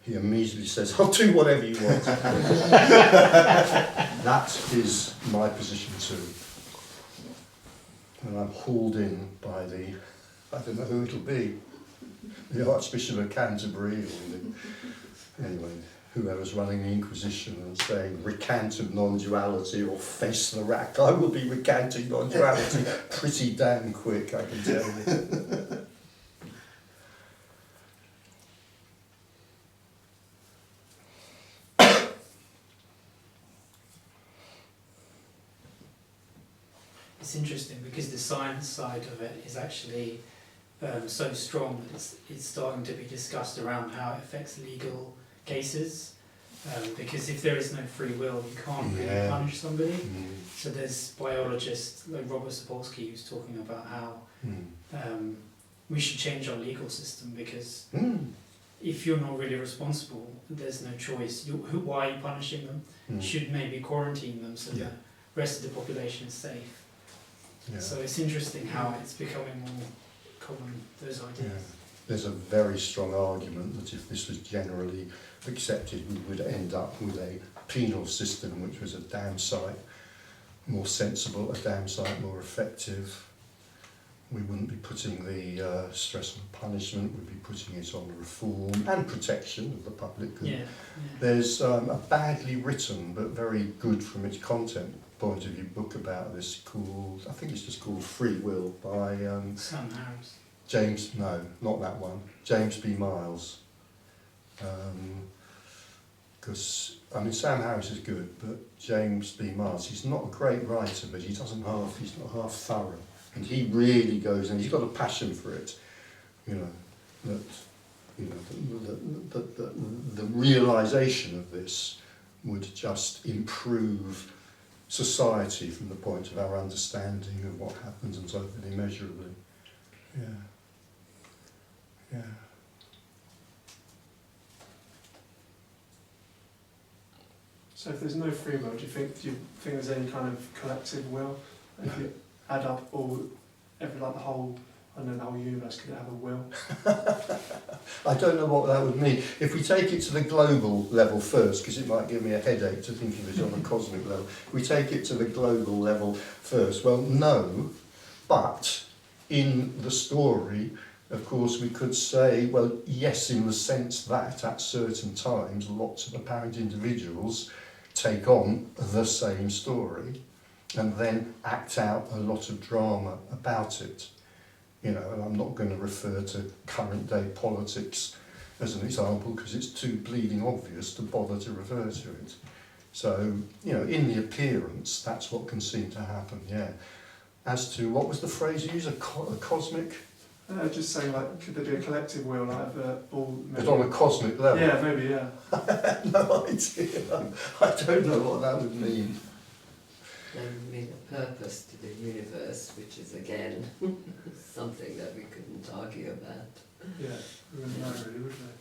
A: He immediately says, I'll do whatever you want. That is my position too. And I'm hauled in by the, I don't know who it'll be, the Archbishop of Canterbury, or anyway, whoever's running the Inquisition, and saying, recant of non-duality or face the rack. I will be recanting non-duality pretty damn quick, I can tell you.
C: It's interesting because the science side of it is actually so strong that it's starting to be discussed around how it affects legal cases. Because if there is no free will, you can't really punish somebody. So there's biologists like Robert Sapolsky who's talking about how we should change our legal system because if you're not really responsible, there's no choice. Why are you punishing them? Should maybe quarantine them so the rest of the population is safe.
A: Yeah.
C: So it's interesting how it's becoming more common, those ideas.
A: Yeah. There's a very strong argument that if this was generally accepted, we would end up with a penal system which was a damn sight more sensible, a damn sight more effective. We wouldn't be putting the stress on punishment, we'd be putting it on reform and protection of the public good. There's a badly written but very good from its content point of view book about this called, I think it's just called Free Will by
C: Sam Harris.
A: James, no, not that one, James B. Miles. Because, I mean, Sam Harris is good, but James B. Miles, he's not a great writer, but he's not half thorough. And he really goes, and he's got a passion for it, you know, that, you know, the realisation of this would just improve society from the point of our understanding of what happens and so forth immeasurably. Yeah.
E: So if there's no free will, do you think there's any kind of collective will? If you add up the whole universe, could it have a will?
A: I don't know what that would mean. If we take it to the global level first, because it might give me a headache to think of it on a cosmic level. If we take it to the global level first, well, no, but in the story, of course, we could say, well, yes, in the sense that at certain times, lots of apparent individuals take on the same story and then act out a lot of drama about it. You know, and I'm not going to refer to current day politics as an example because it's too bleeding obvious to bother to refer to it. So, you know, in the appearance, that's what can seem to happen, yeah. As to, what was the phrase you used, a cosmic?
E: Just saying, like, could there be a collective will, like, all...
A: But on a cosmic level?
E: Yeah, maybe, yeah.
A: No idea. I don't know what that would mean.
B: There would mean a purpose to the universe, which is again something that we couldn't argue about.
E: Yeah, we wouldn't know really, would we?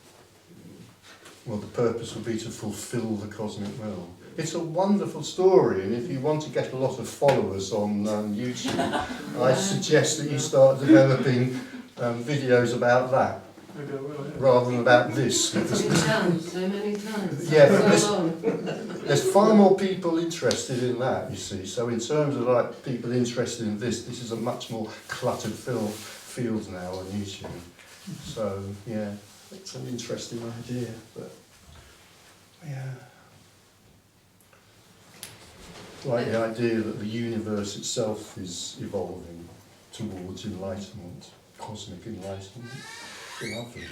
A: Well, the purpose would be to fulfil the cosmic will. It's a wonderful story, and if you want to get a lot of followers on YouTube, I suggest that you start developing videos about that.
E: Maybe I will, yeah.
A: Rather than about this.
B: It's been done so many times.
A: Yeah, but
B: so long.
A: there's far more people interested in that, you see. So in terms of like people interested in this is a much more cluttered field now on YouTube. So yeah, it's an interesting idea, but yeah. Like the idea that the universe itself is evolving towards enlightenment, cosmic enlightenment. Lovely.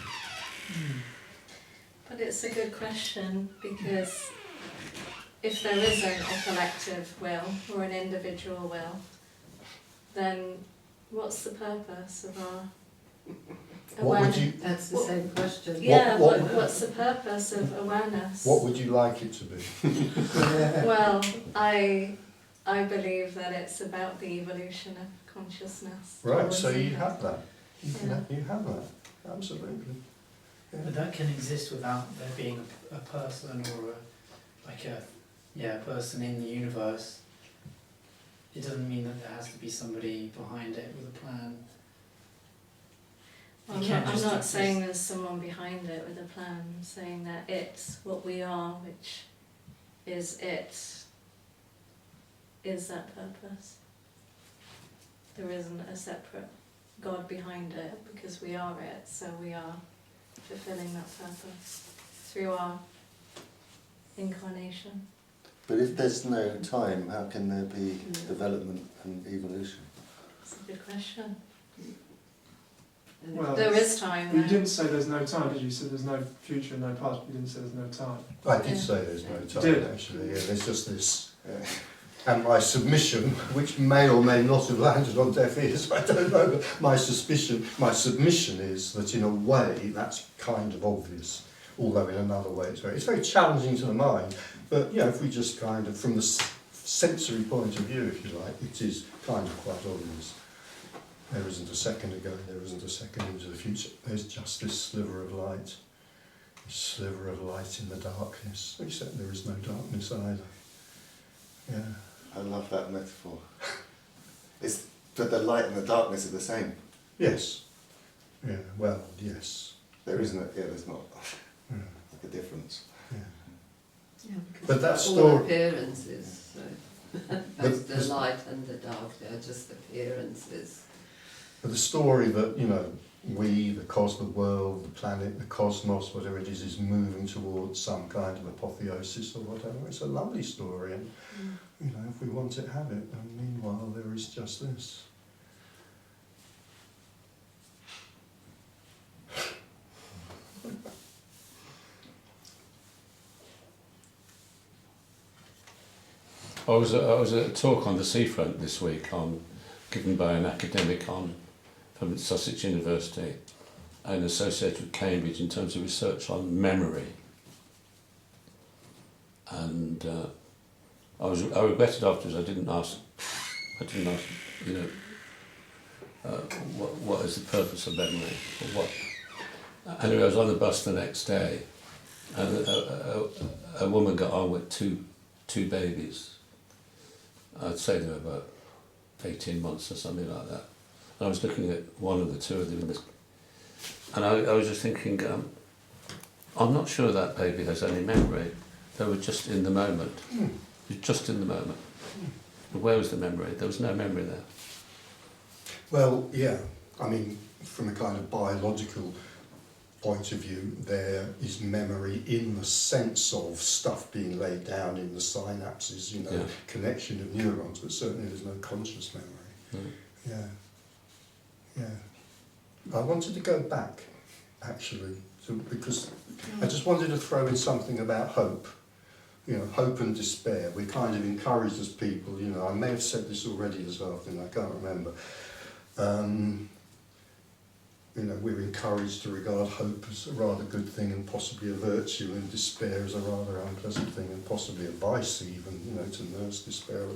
F: But it's a good question because if there isn't a collective will or an individual will, then what's the purpose of our
A: What would
F: awareness?
A: you
B: That's the same question.
F: Yeah,
A: what-
F: what's the purpose of awareness?
A: What would you like it to be?
F: Well, I believe that it's about the evolution of consciousness.
A: Right, so
F: towards
A: you
F: it.
A: have that.
F: Yeah.
A: You have that. Absolutely. Yeah.
C: But that can exist without there being a person or a person in the universe. It doesn't mean that there has to be somebody behind it with a plan.
F: Well,
C: You can't
F: I'm
C: just
F: not
C: exist.
F: saying there's someone behind it with a plan. I'm saying that it's what we are, which is that purpose. There isn't a separate God behind it because we are it, so we are fulfilling that purpose through our incarnation.
G: But if there's no time, how can there be development and evolution?
F: It's a good question.
B: And
E: Well,
F: There is time
E: But you
F: there.
E: didn't say there's no time, did you? You said there's no future and no past, but you didn't say there's no time.
A: I did
F: Yeah.
A: say there's no
E: You
A: time,
E: did?
A: actually. Yeah, there's just this. And my submission, which may or may not have landed on deaf ears, I don't know, but my submission is that in a way that's kind of obvious, although in another way it's very challenging to the mind. But you know, if we just kind of, from the sensory point of view, if you like, it is kind of quite obvious. There isn't a second ago, there isn't a second into the future. There's just this sliver of light in the darkness, except there is no darkness either. Yeah.
G: I love that metaphor. But the light and the darkness are the same.
A: Yes. Yeah, well, yes.
G: There isn't a, there's not
A: Yeah.
G: like a difference.
A: Yeah.
B: Yeah, because
A: But that
B: all
A: story-
B: appearances, so both the
A: the-
B: light and the dark, they're just appearances.
A: But the story that, you know, we, the world, the planet, the cosmos, whatever it is moving towards some kind of apotheosis or whatever, it's a lovely story, and, you know, if we want it, have it. And meanwhile, there is just this.
D: I was at a talk on the seafront this week given by an academic from Sussex University and associated with Cambridge in terms of research on memory. And I regretted afterwards I didn't ask, you know, what is the purpose of memory or what. Anyway, I was on the bus the next day, and a woman got on with two babies. I'd say they were about 18 months or something like that. And I was looking at one of the two of them, and I was just thinking, I'm not sure that baby has any memory. They were just in the moment. Just in the moment. Where was the memory? There was no memory there.
A: Well, yeah, I mean, from a kind of biological point of view, there is memory in the sense of stuff being laid down in the synapses, you know,
D: Yeah.
A: connection of neurons, but certainly there's no conscious memory. Yeah, yeah. I wanted to go back, actually, because I just wanted to throw in something about hope. You know, hope and despair. We're kind of encouraged as people, you know, I may have said this already this afternoon, I can't remember. You know, we're encouraged to regard hope as a rather good thing and possibly a virtue, and despair as a rather unpleasant thing and possibly a vice even, you know, to nurse despair. You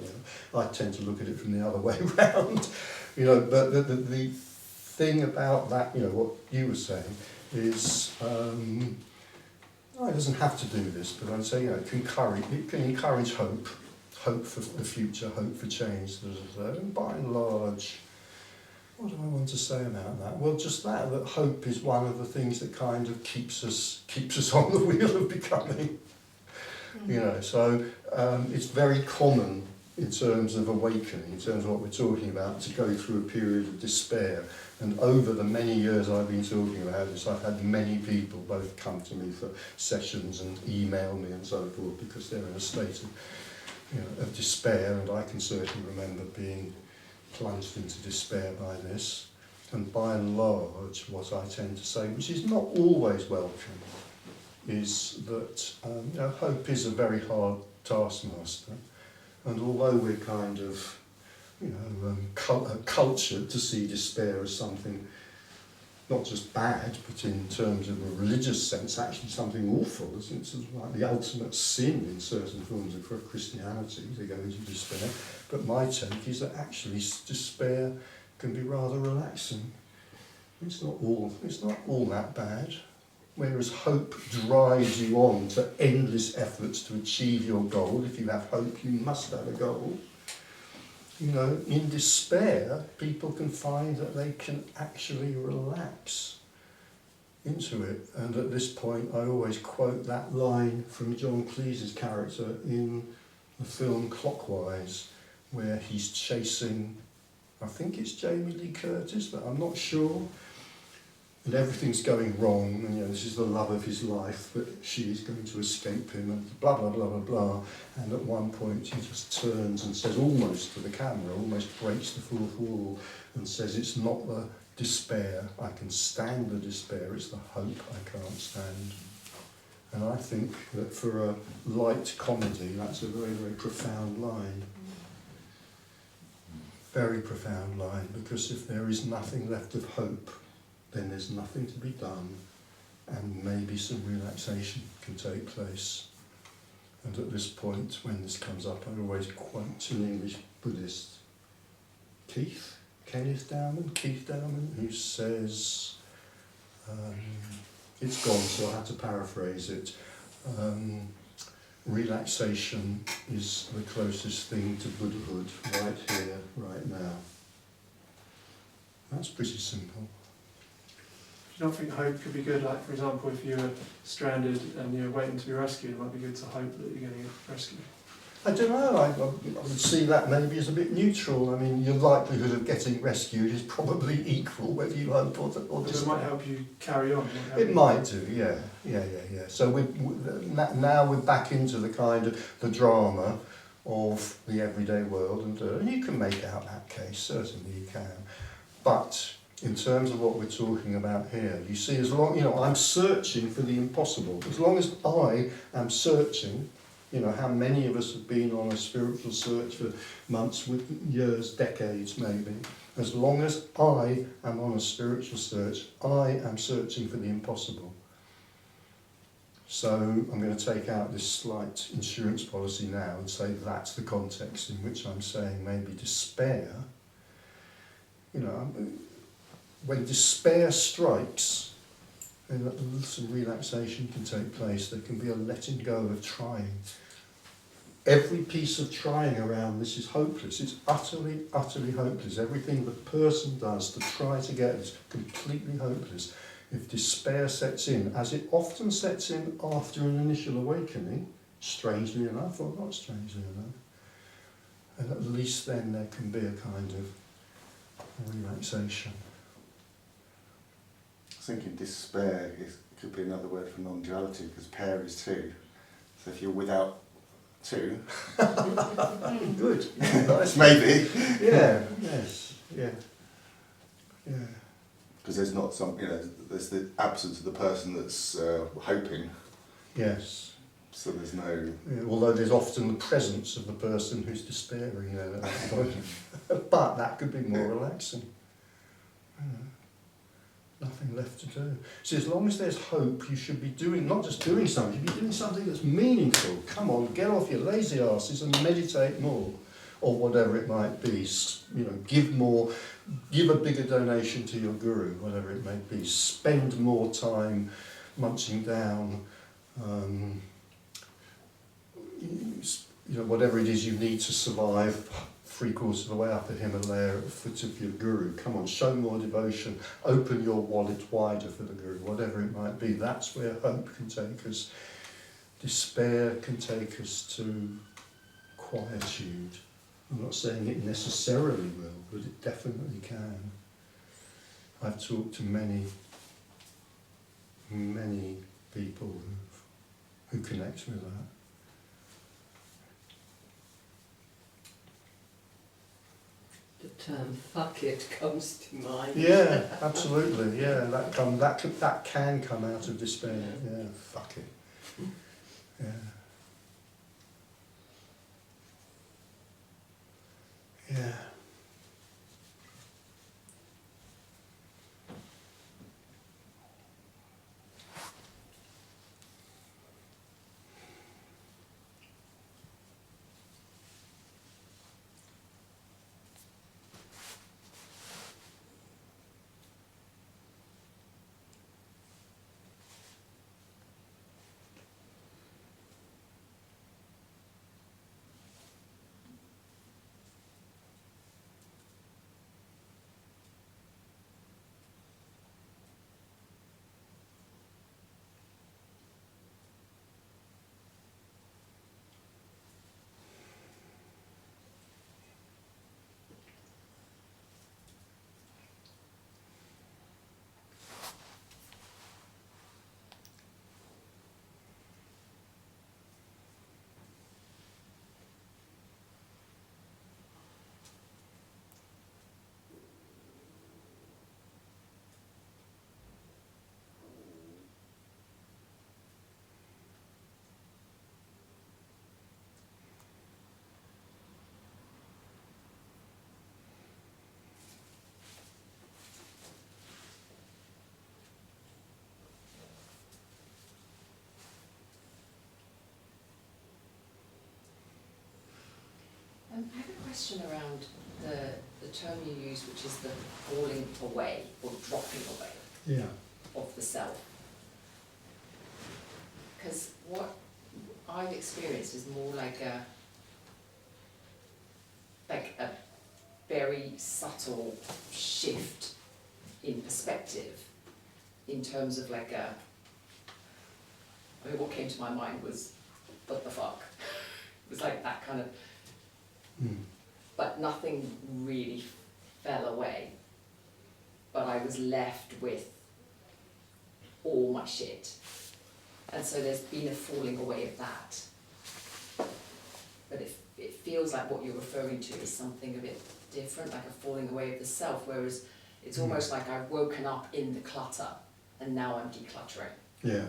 A: know. I tend to look at it from the other way round, you know, but the thing about that, you know, what you were saying is, it doesn't have to do this, but I'd say, you know, it can encourage hope for the future, hope for change, and by and large, what do I want to say about that? Well, just that hope is one of the things that kind of keeps us on the wheel of becoming. You know, so it's very common in terms of awakening, in terms of what we're talking about, to go through a period of despair. And over the many years I've been talking about this, I've had many people both come to me for sessions and email me and so forth because they're in a state of, you know, of despair, and I can certainly remember being plunged into despair by this. And by and large, what I tend to say, which is not always welcome, is that you know, hope is a very hard taskmaster, and although we're kind of culture to see despair as something not just bad, but in terms of a religious sense, actually something awful. It's like the ultimate sin in certain forms of Christianity, to go into despair. But my take is that actually despair can be rather relaxing. It's not all that bad. Whereas hope drives you on to endless efforts to achieve your goal. If you have hope, you must have a goal. In despair, people can find that they can actually relax into it. And at this point, I always quote that line from John Cleese's character in the film Clockwise, where he's chasing, I think it's Jamie Lee Curtis, but I'm not sure. And everything's going wrong, and this is the love of his life, but she is going to escape him, and blah, blah, blah, blah, blah. And at one point he just turns and says, almost to the camera, almost breaks the fourth wall, and says, it's not the despair, I can stand the despair, it's the hope I can't stand. And I think that for a light comedy, that's a very, very profound line. Very profound line, because if there is nothing left of hope, then there's nothing to be done, and maybe some relaxation can take place. And at this point, when this comes up, I always quote an English Buddhist, Keith Dowman, who says, it's gone, so I had to paraphrase it, relaxation is the closest thing to Buddhahood, right here, right now. That's pretty simple.
E: You don't think hope could be good? Like, for example, if you were stranded and you're waiting to be rescued, it might be good to hope that you're going to get rescued.
A: I don't know, I would see that maybe as a bit neutral. I mean, your likelihood of getting rescued is probably equal whether you hope or
E: But it might help you carry on.
A: It might do, yeah. So now we're back into the kind of the drama of the everyday world, and you can make out that case, certainly you can. But in terms of what we're talking about here, you see, as long, I'm searching for the impossible. As long as I am searching, how many of us have been on a spiritual search for months, years, decades maybe. As long as I am on a spiritual search, I am searching for the impossible. So I'm going to take out this slight insurance policy now and say that's the context in which I'm saying maybe despair, when despair strikes, then some relaxation can take place. There can be a letting go of trying. Every piece of trying around this is hopeless. It's utterly, utterly hopeless. Everything the person does to try to get is completely hopeless. If despair sets in, as it often sets in after an initial awakening, strangely enough, or not strangely enough, and at least then there can be a kind of relaxation.
G: I was thinking despair could be another word for non-duality, because pair is two. So if you're without two,
A: good, nice.
G: Maybe.
A: Yeah, yes, yeah.
G: Because there's not there's the absence of the person that's hoping.
A: Yes.
G: So there's no.
A: Yeah, although there's often the presence of the person who's despairing then at that point. But that could be more relaxing. Nothing left to do. So as long as there's hope, you should be doing, not just doing something, you should be doing something that's meaningful. Come on, get off your lazy asses and meditate more, or whatever it might be. Give more, give a bigger donation to your guru, whatever it may be. Spend more time munching down, whatever it is you need to survive. 3/4 of the way up a Himalaya at the foot of your guru. Come on, show more devotion, open your wallet wider for the guru, whatever it might be. That's where hope can take us. Despair can take us to quietude. I'm not saying it necessarily will, but it definitely can. I've talked to many people who connect with that.
B: The term "fuck it" comes to mind.
A: Yeah, absolutely. Yeah, that can come out of despair. Yeah, fuck it. Yeah. Yeah.
H: question around the term you use, which is the falling away or dropping away
A: Yeah.
H: of the self. Because what I've experienced is more like a very subtle shift in perspective, in terms of like a, I mean, what came to my mind was, what the fuck? It was like that kind of, but nothing really fell away. But I was left with all my shit. And so there's been a falling away of that. But it feels like what you're referring to is something a bit different, like a falling away of the self, whereas it's almost like I've woken up in the clutter and now I'm decluttering.
A: Yeah.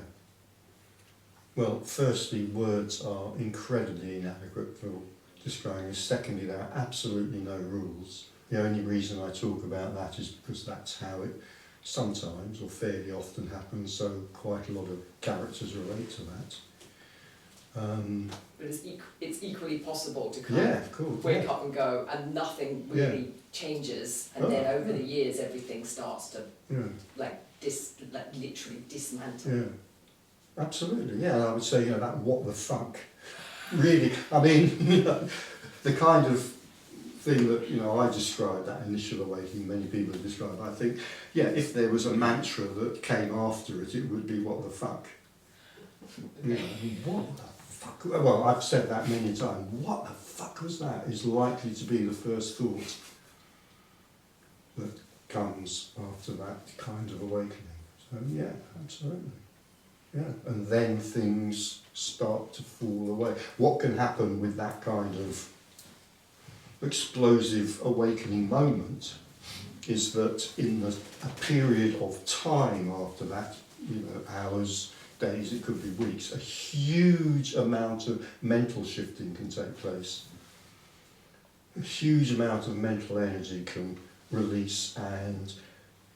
A: Well, firstly, words are incredibly inadequate for describing this. Secondly, there are absolutely no rules. The only reason I talk about that is because that's how it sometimes, or fairly often, happens, so quite a lot of characters relate to that.
H: But it's equally possible to
A: Yeah, of course.
H: wake up and go, and nothing really changes, and then over the years everything starts to literally dismantle.
A: Yeah, absolutely. Yeah, I would say, that what the fuck, really. I mean, the kind of thing that I described, that initial awakening, many people have described. I think, if there was a mantra that came after it, it would be what the fuck. What the fuck? Well, I've said that many times. What the fuck was that? Is likely to be the first thought that comes after that kind of awakening. So yeah, absolutely. Yeah, and then things start to fall away. What can happen with that kind of explosive awakening moment is that in a period of time after that, hours, days, it could be weeks, a huge amount of mental shifting can take place. A huge amount of mental energy can release, and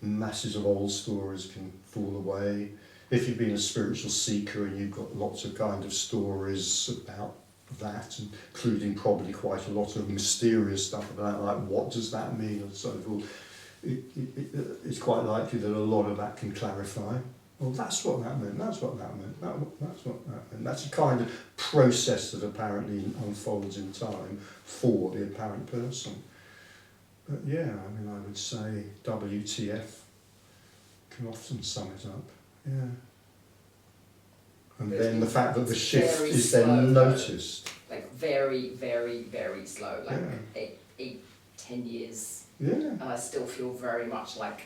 A: masses of old stories can fall away. If you've been a spiritual seeker and you've got lots of kind of stories about that, including probably quite a lot of mysterious stuff about like what does that mean and so forth, it's quite likely that a lot of that can clarify. Well, that's what that meant, that's what that meant, that's what that meant. That's a kind of process that apparently unfolds in time for the apparent person. But yeah, I mean, I would say WTF can often sum it up, yeah. And then the fact that the shift is then noticed.
H: Like very, very, very slow, like 8-10 years.
A: Yeah.
H: And I still feel very much like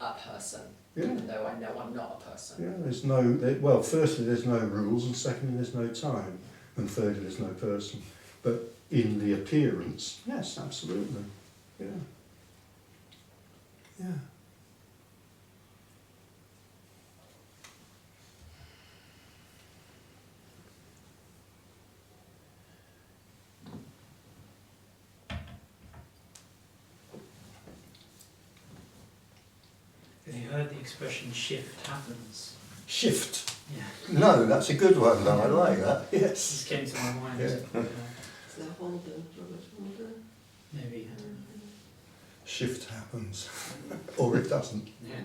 H: a person, even though I know I'm not a person.
A: Yeah, there's no, firstly there's no rules, and secondly there's no time, and thirdly there's no person. But in the appearance, yes, absolutely. Yeah. Yeah.
C: Have you heard the expression shift happens?
A: Shift.
C: Yeah.
A: No, that's a good one though, I like that.
C: It
A: Yes.
C: just came to my mind.
A: Yeah.
B: It's the Holden, Robert Holden.
C: Maybe.
A: Shift happens. Or it doesn't.
C: Yeah.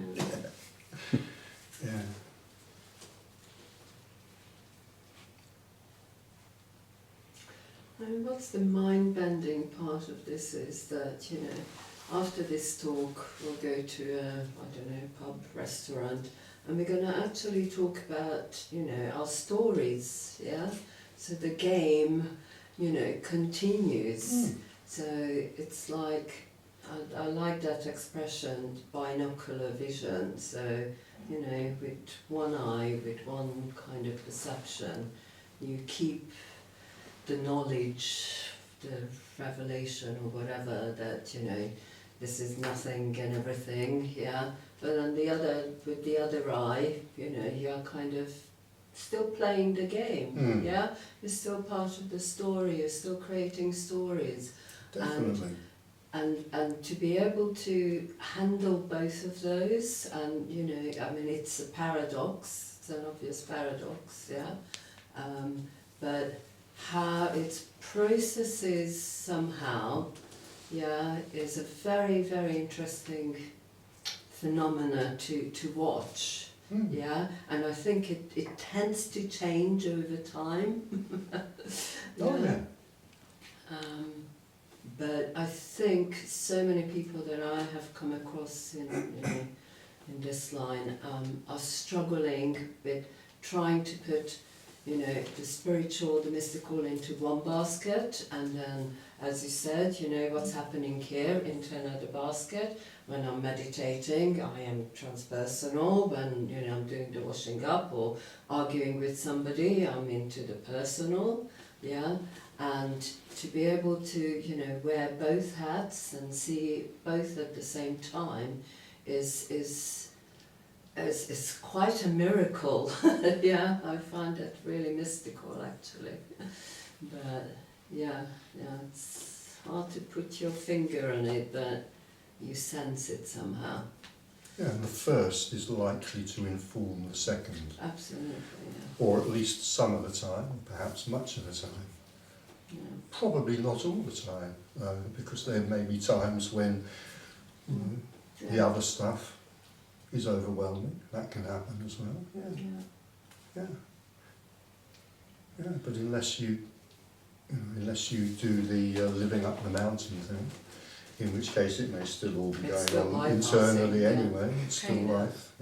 A: Yeah.
B: And what's the mind-bending part of this is that, after this talk we'll go to a, pub, restaurant, and we're going to actually talk about, our stories, yeah? So the game, continues. So it's like, I like that expression, binocular vision. So, with one eye, with one kind of perception, you keep the knowledge, the revelation or whatever that, this is nothing and everything, yeah. But on the other, with the other eye, you're kind of still playing the game, yeah. You're still part of the story. You're still creating stories.
A: Definitely.
B: And to be able to handle both of those, and it's a paradox. It's an obvious paradox, yeah. But how it processes somehow, is a very, very interesting phenomena to watch. And I think it tends to change over time. But I think so many people that I have come across in this line are struggling with trying to put, the spiritual, the mystical into one basket, and then, as you said, what's happening here into another basket. When I'm meditating, I am transpersonal. When I'm doing the washing up or arguing with somebody, I'm into the personal. And to be able to, wear both hats and see both at the same time is quite a miracle. I find it really mystical, actually. But it's hard to put your finger on it, but you sense it somehow.
A: And the first is likely to inform the second.
B: Absolutely,
A: Or at least some of the time, perhaps much of the time. Probably not all the time, because there may be times when the other stuff is overwhelming. That can happen as well. But unless you do the living up the mountain thing, in which case it may still all be going on internally anyway. It's still life.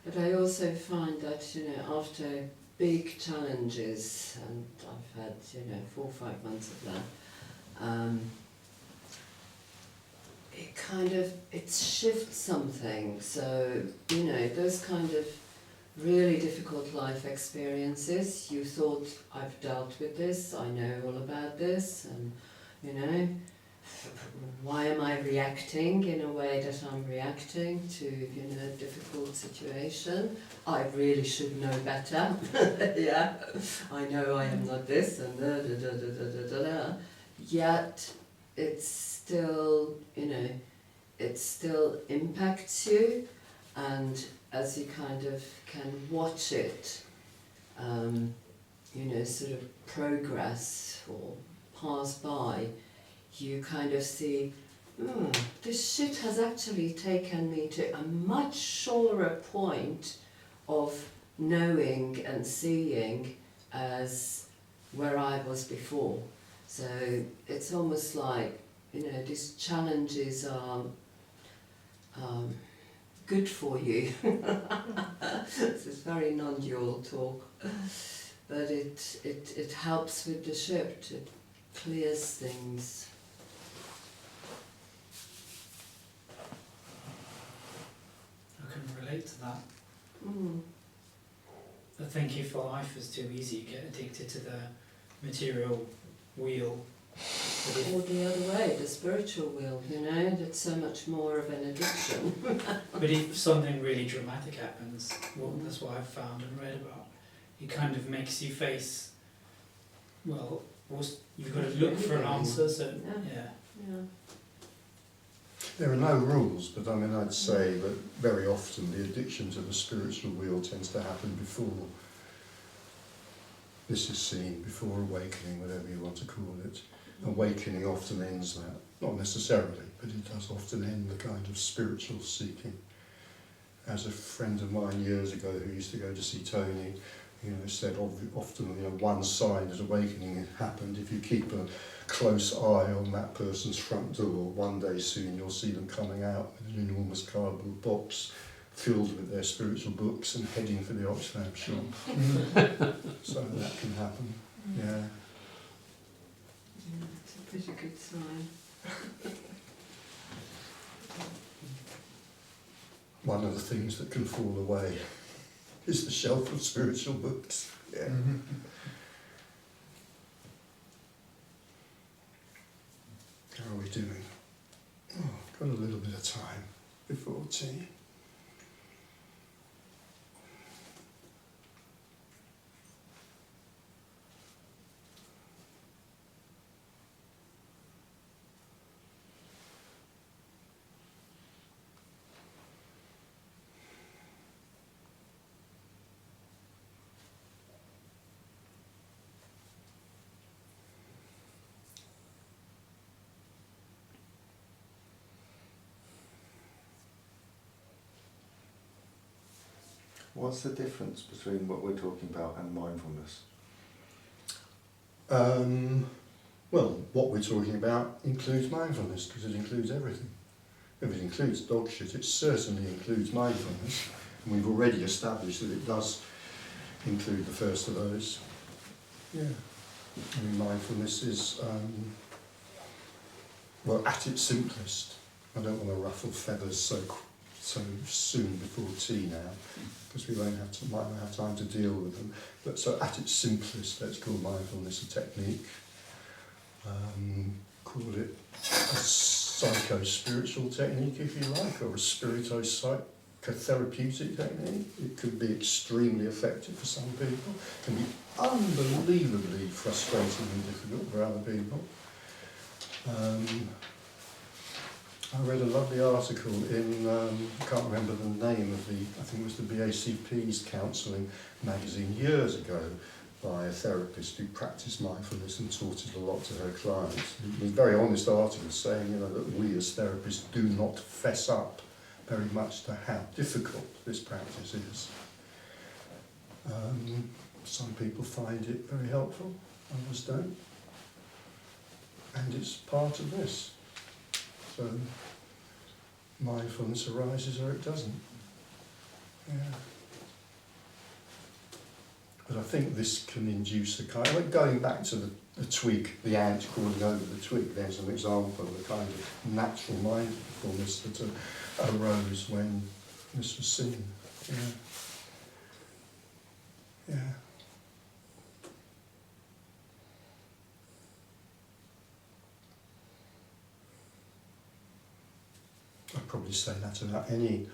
B: But I also find that after big challenges, and I've had 4 or 5 months of that, it shifts something. So those kind of really difficult life experiences, you thought, I've dealt with this, I know all about this, and why am I reacting in a way that I'm reacting to a difficult situation? I really should know better. I know I am not this, and yet it's still it still impacts you, and as you kind of can watch it sort of progress or pass by, you kind of see, this shit has actually taken me to a much surer point of knowing and seeing as where I was before. So it's almost like, these challenges are good for you. This is very non-dual talk, but it helps with the shift. It clears things.
C: I can relate to that. I think if life is too easy, you get addicted to the material wheel.
B: Or the other way, the spiritual wheel, that's so much more of an addiction.
C: But if something really dramatic happens, well, that's what I've found and read about, it kind of makes you face, you've got to look for an answer, so
A: There are no rules, but I'd say that very often the addiction to the spiritual wheel tends to happen before this is seen, before awakening, whatever you want to call it. Awakening often ends that. Not necessarily, but it does often end the kind of spiritual seeking. As a friend of mine years ago who used to go to see Tony, said often one sign that awakening happened. If you keep a close eye on that person's front door, one day soon you'll see them coming out with an enormous cardboard box filled with their spiritual books and heading for the Oxfam shop. So that can happen.
B: It's a pretty good sign.
A: One of the things that can fall away is the shelf of spiritual books. How are we doing? Got a little bit of time before tea.
G: What's the difference between what we're talking about and mindfulness?
A: Well, what we're talking about includes mindfulness because it includes everything. If it includes dog shit, it certainly includes mindfulness. And we've already established that it does include the first of those. Yeah. I mean, mindfulness is, well, at its simplest. I don't want to ruffle feathers so soon before tea now, because we might not have time to deal with them. But so at its simplest, let's call mindfulness a technique. Call it a psycho-spiritual technique, if you like, or a spirito-psychotherapeutic technique. It could be extremely effective for some people. It can be unbelievably frustrating and difficult for other people. I read a lovely article in, I can't remember the name of I think it was the BACP's counselling magazine years ago, by a therapist who practiced mindfulness and taught it a lot to her clients. It was a very honest article saying, that we as therapists do not fess up very much to how difficult this practice is. Some people find it very helpful, others don't. And it's part of this. So mindfulness arises or it doesn't. Yeah. But I think this can induce a kind of, going back to the twig, the ant crawling over the twig, there's an example of the kind of natural mindfulness that arose when this was seen. Yeah. Yeah. I'd probably say that about any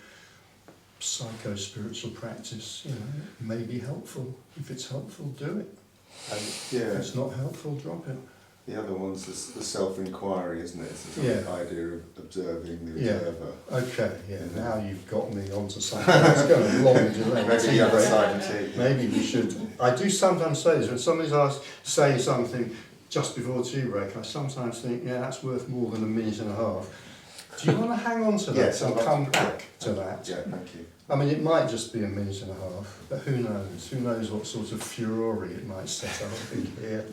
A: psycho-spiritual practice. It may be helpful. If it's helpful, do it.
G: And
A: If
G: yeah,
A: it's not helpful, drop it.
G: the other one's the self-inquiry, isn't it? It's the sort of idea of observing the observer.
A: Okay, now you've got me onto something. It's going a long delay.
G: Maybe the other side of tea.
A: Maybe we should. I do sometimes say this when somebody's saying something just before tea break. I sometimes think, that's worth more than a minute and a half. Do you want to hang on to that
G: Yes,
A: and
G: I'd
A: come
G: like to.
A: back to that?
G: Yeah, thank you.
A: I mean, it might just be a minute and a half, but who knows? Who knows what sort of furore it might set up in here.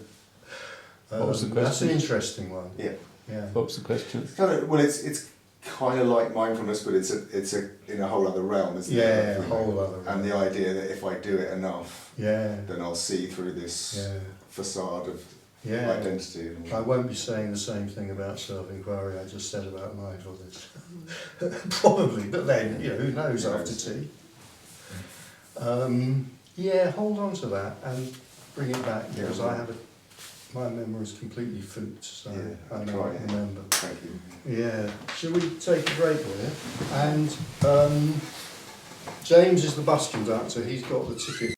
D: What was the
A: That's an
D: question?
A: interesting one.
G: Yeah.
A: Yeah.
D: What was the question?
G: It's kind of, well, it's kind of like mindfulness, but it's in a whole other realm, isn't it?
A: Yeah, a whole other
G: And the
A: realm.
G: idea that if I do it enough,
A: Yeah.
G: then I'll see through this facade of
A: Yeah.
G: identity. And
A: I won't be saying the same thing about self-inquiry I just said about mindfulness. Probably, but then, who knows after tea. Hold on to that and bring it back, because my memory is completely foot, so I
G: I'll
A: don't
G: try it.
A: remember.
G: Thank you.
A: Yeah. Shall we take a break there? And James is the bus conductor, he's got the ticket.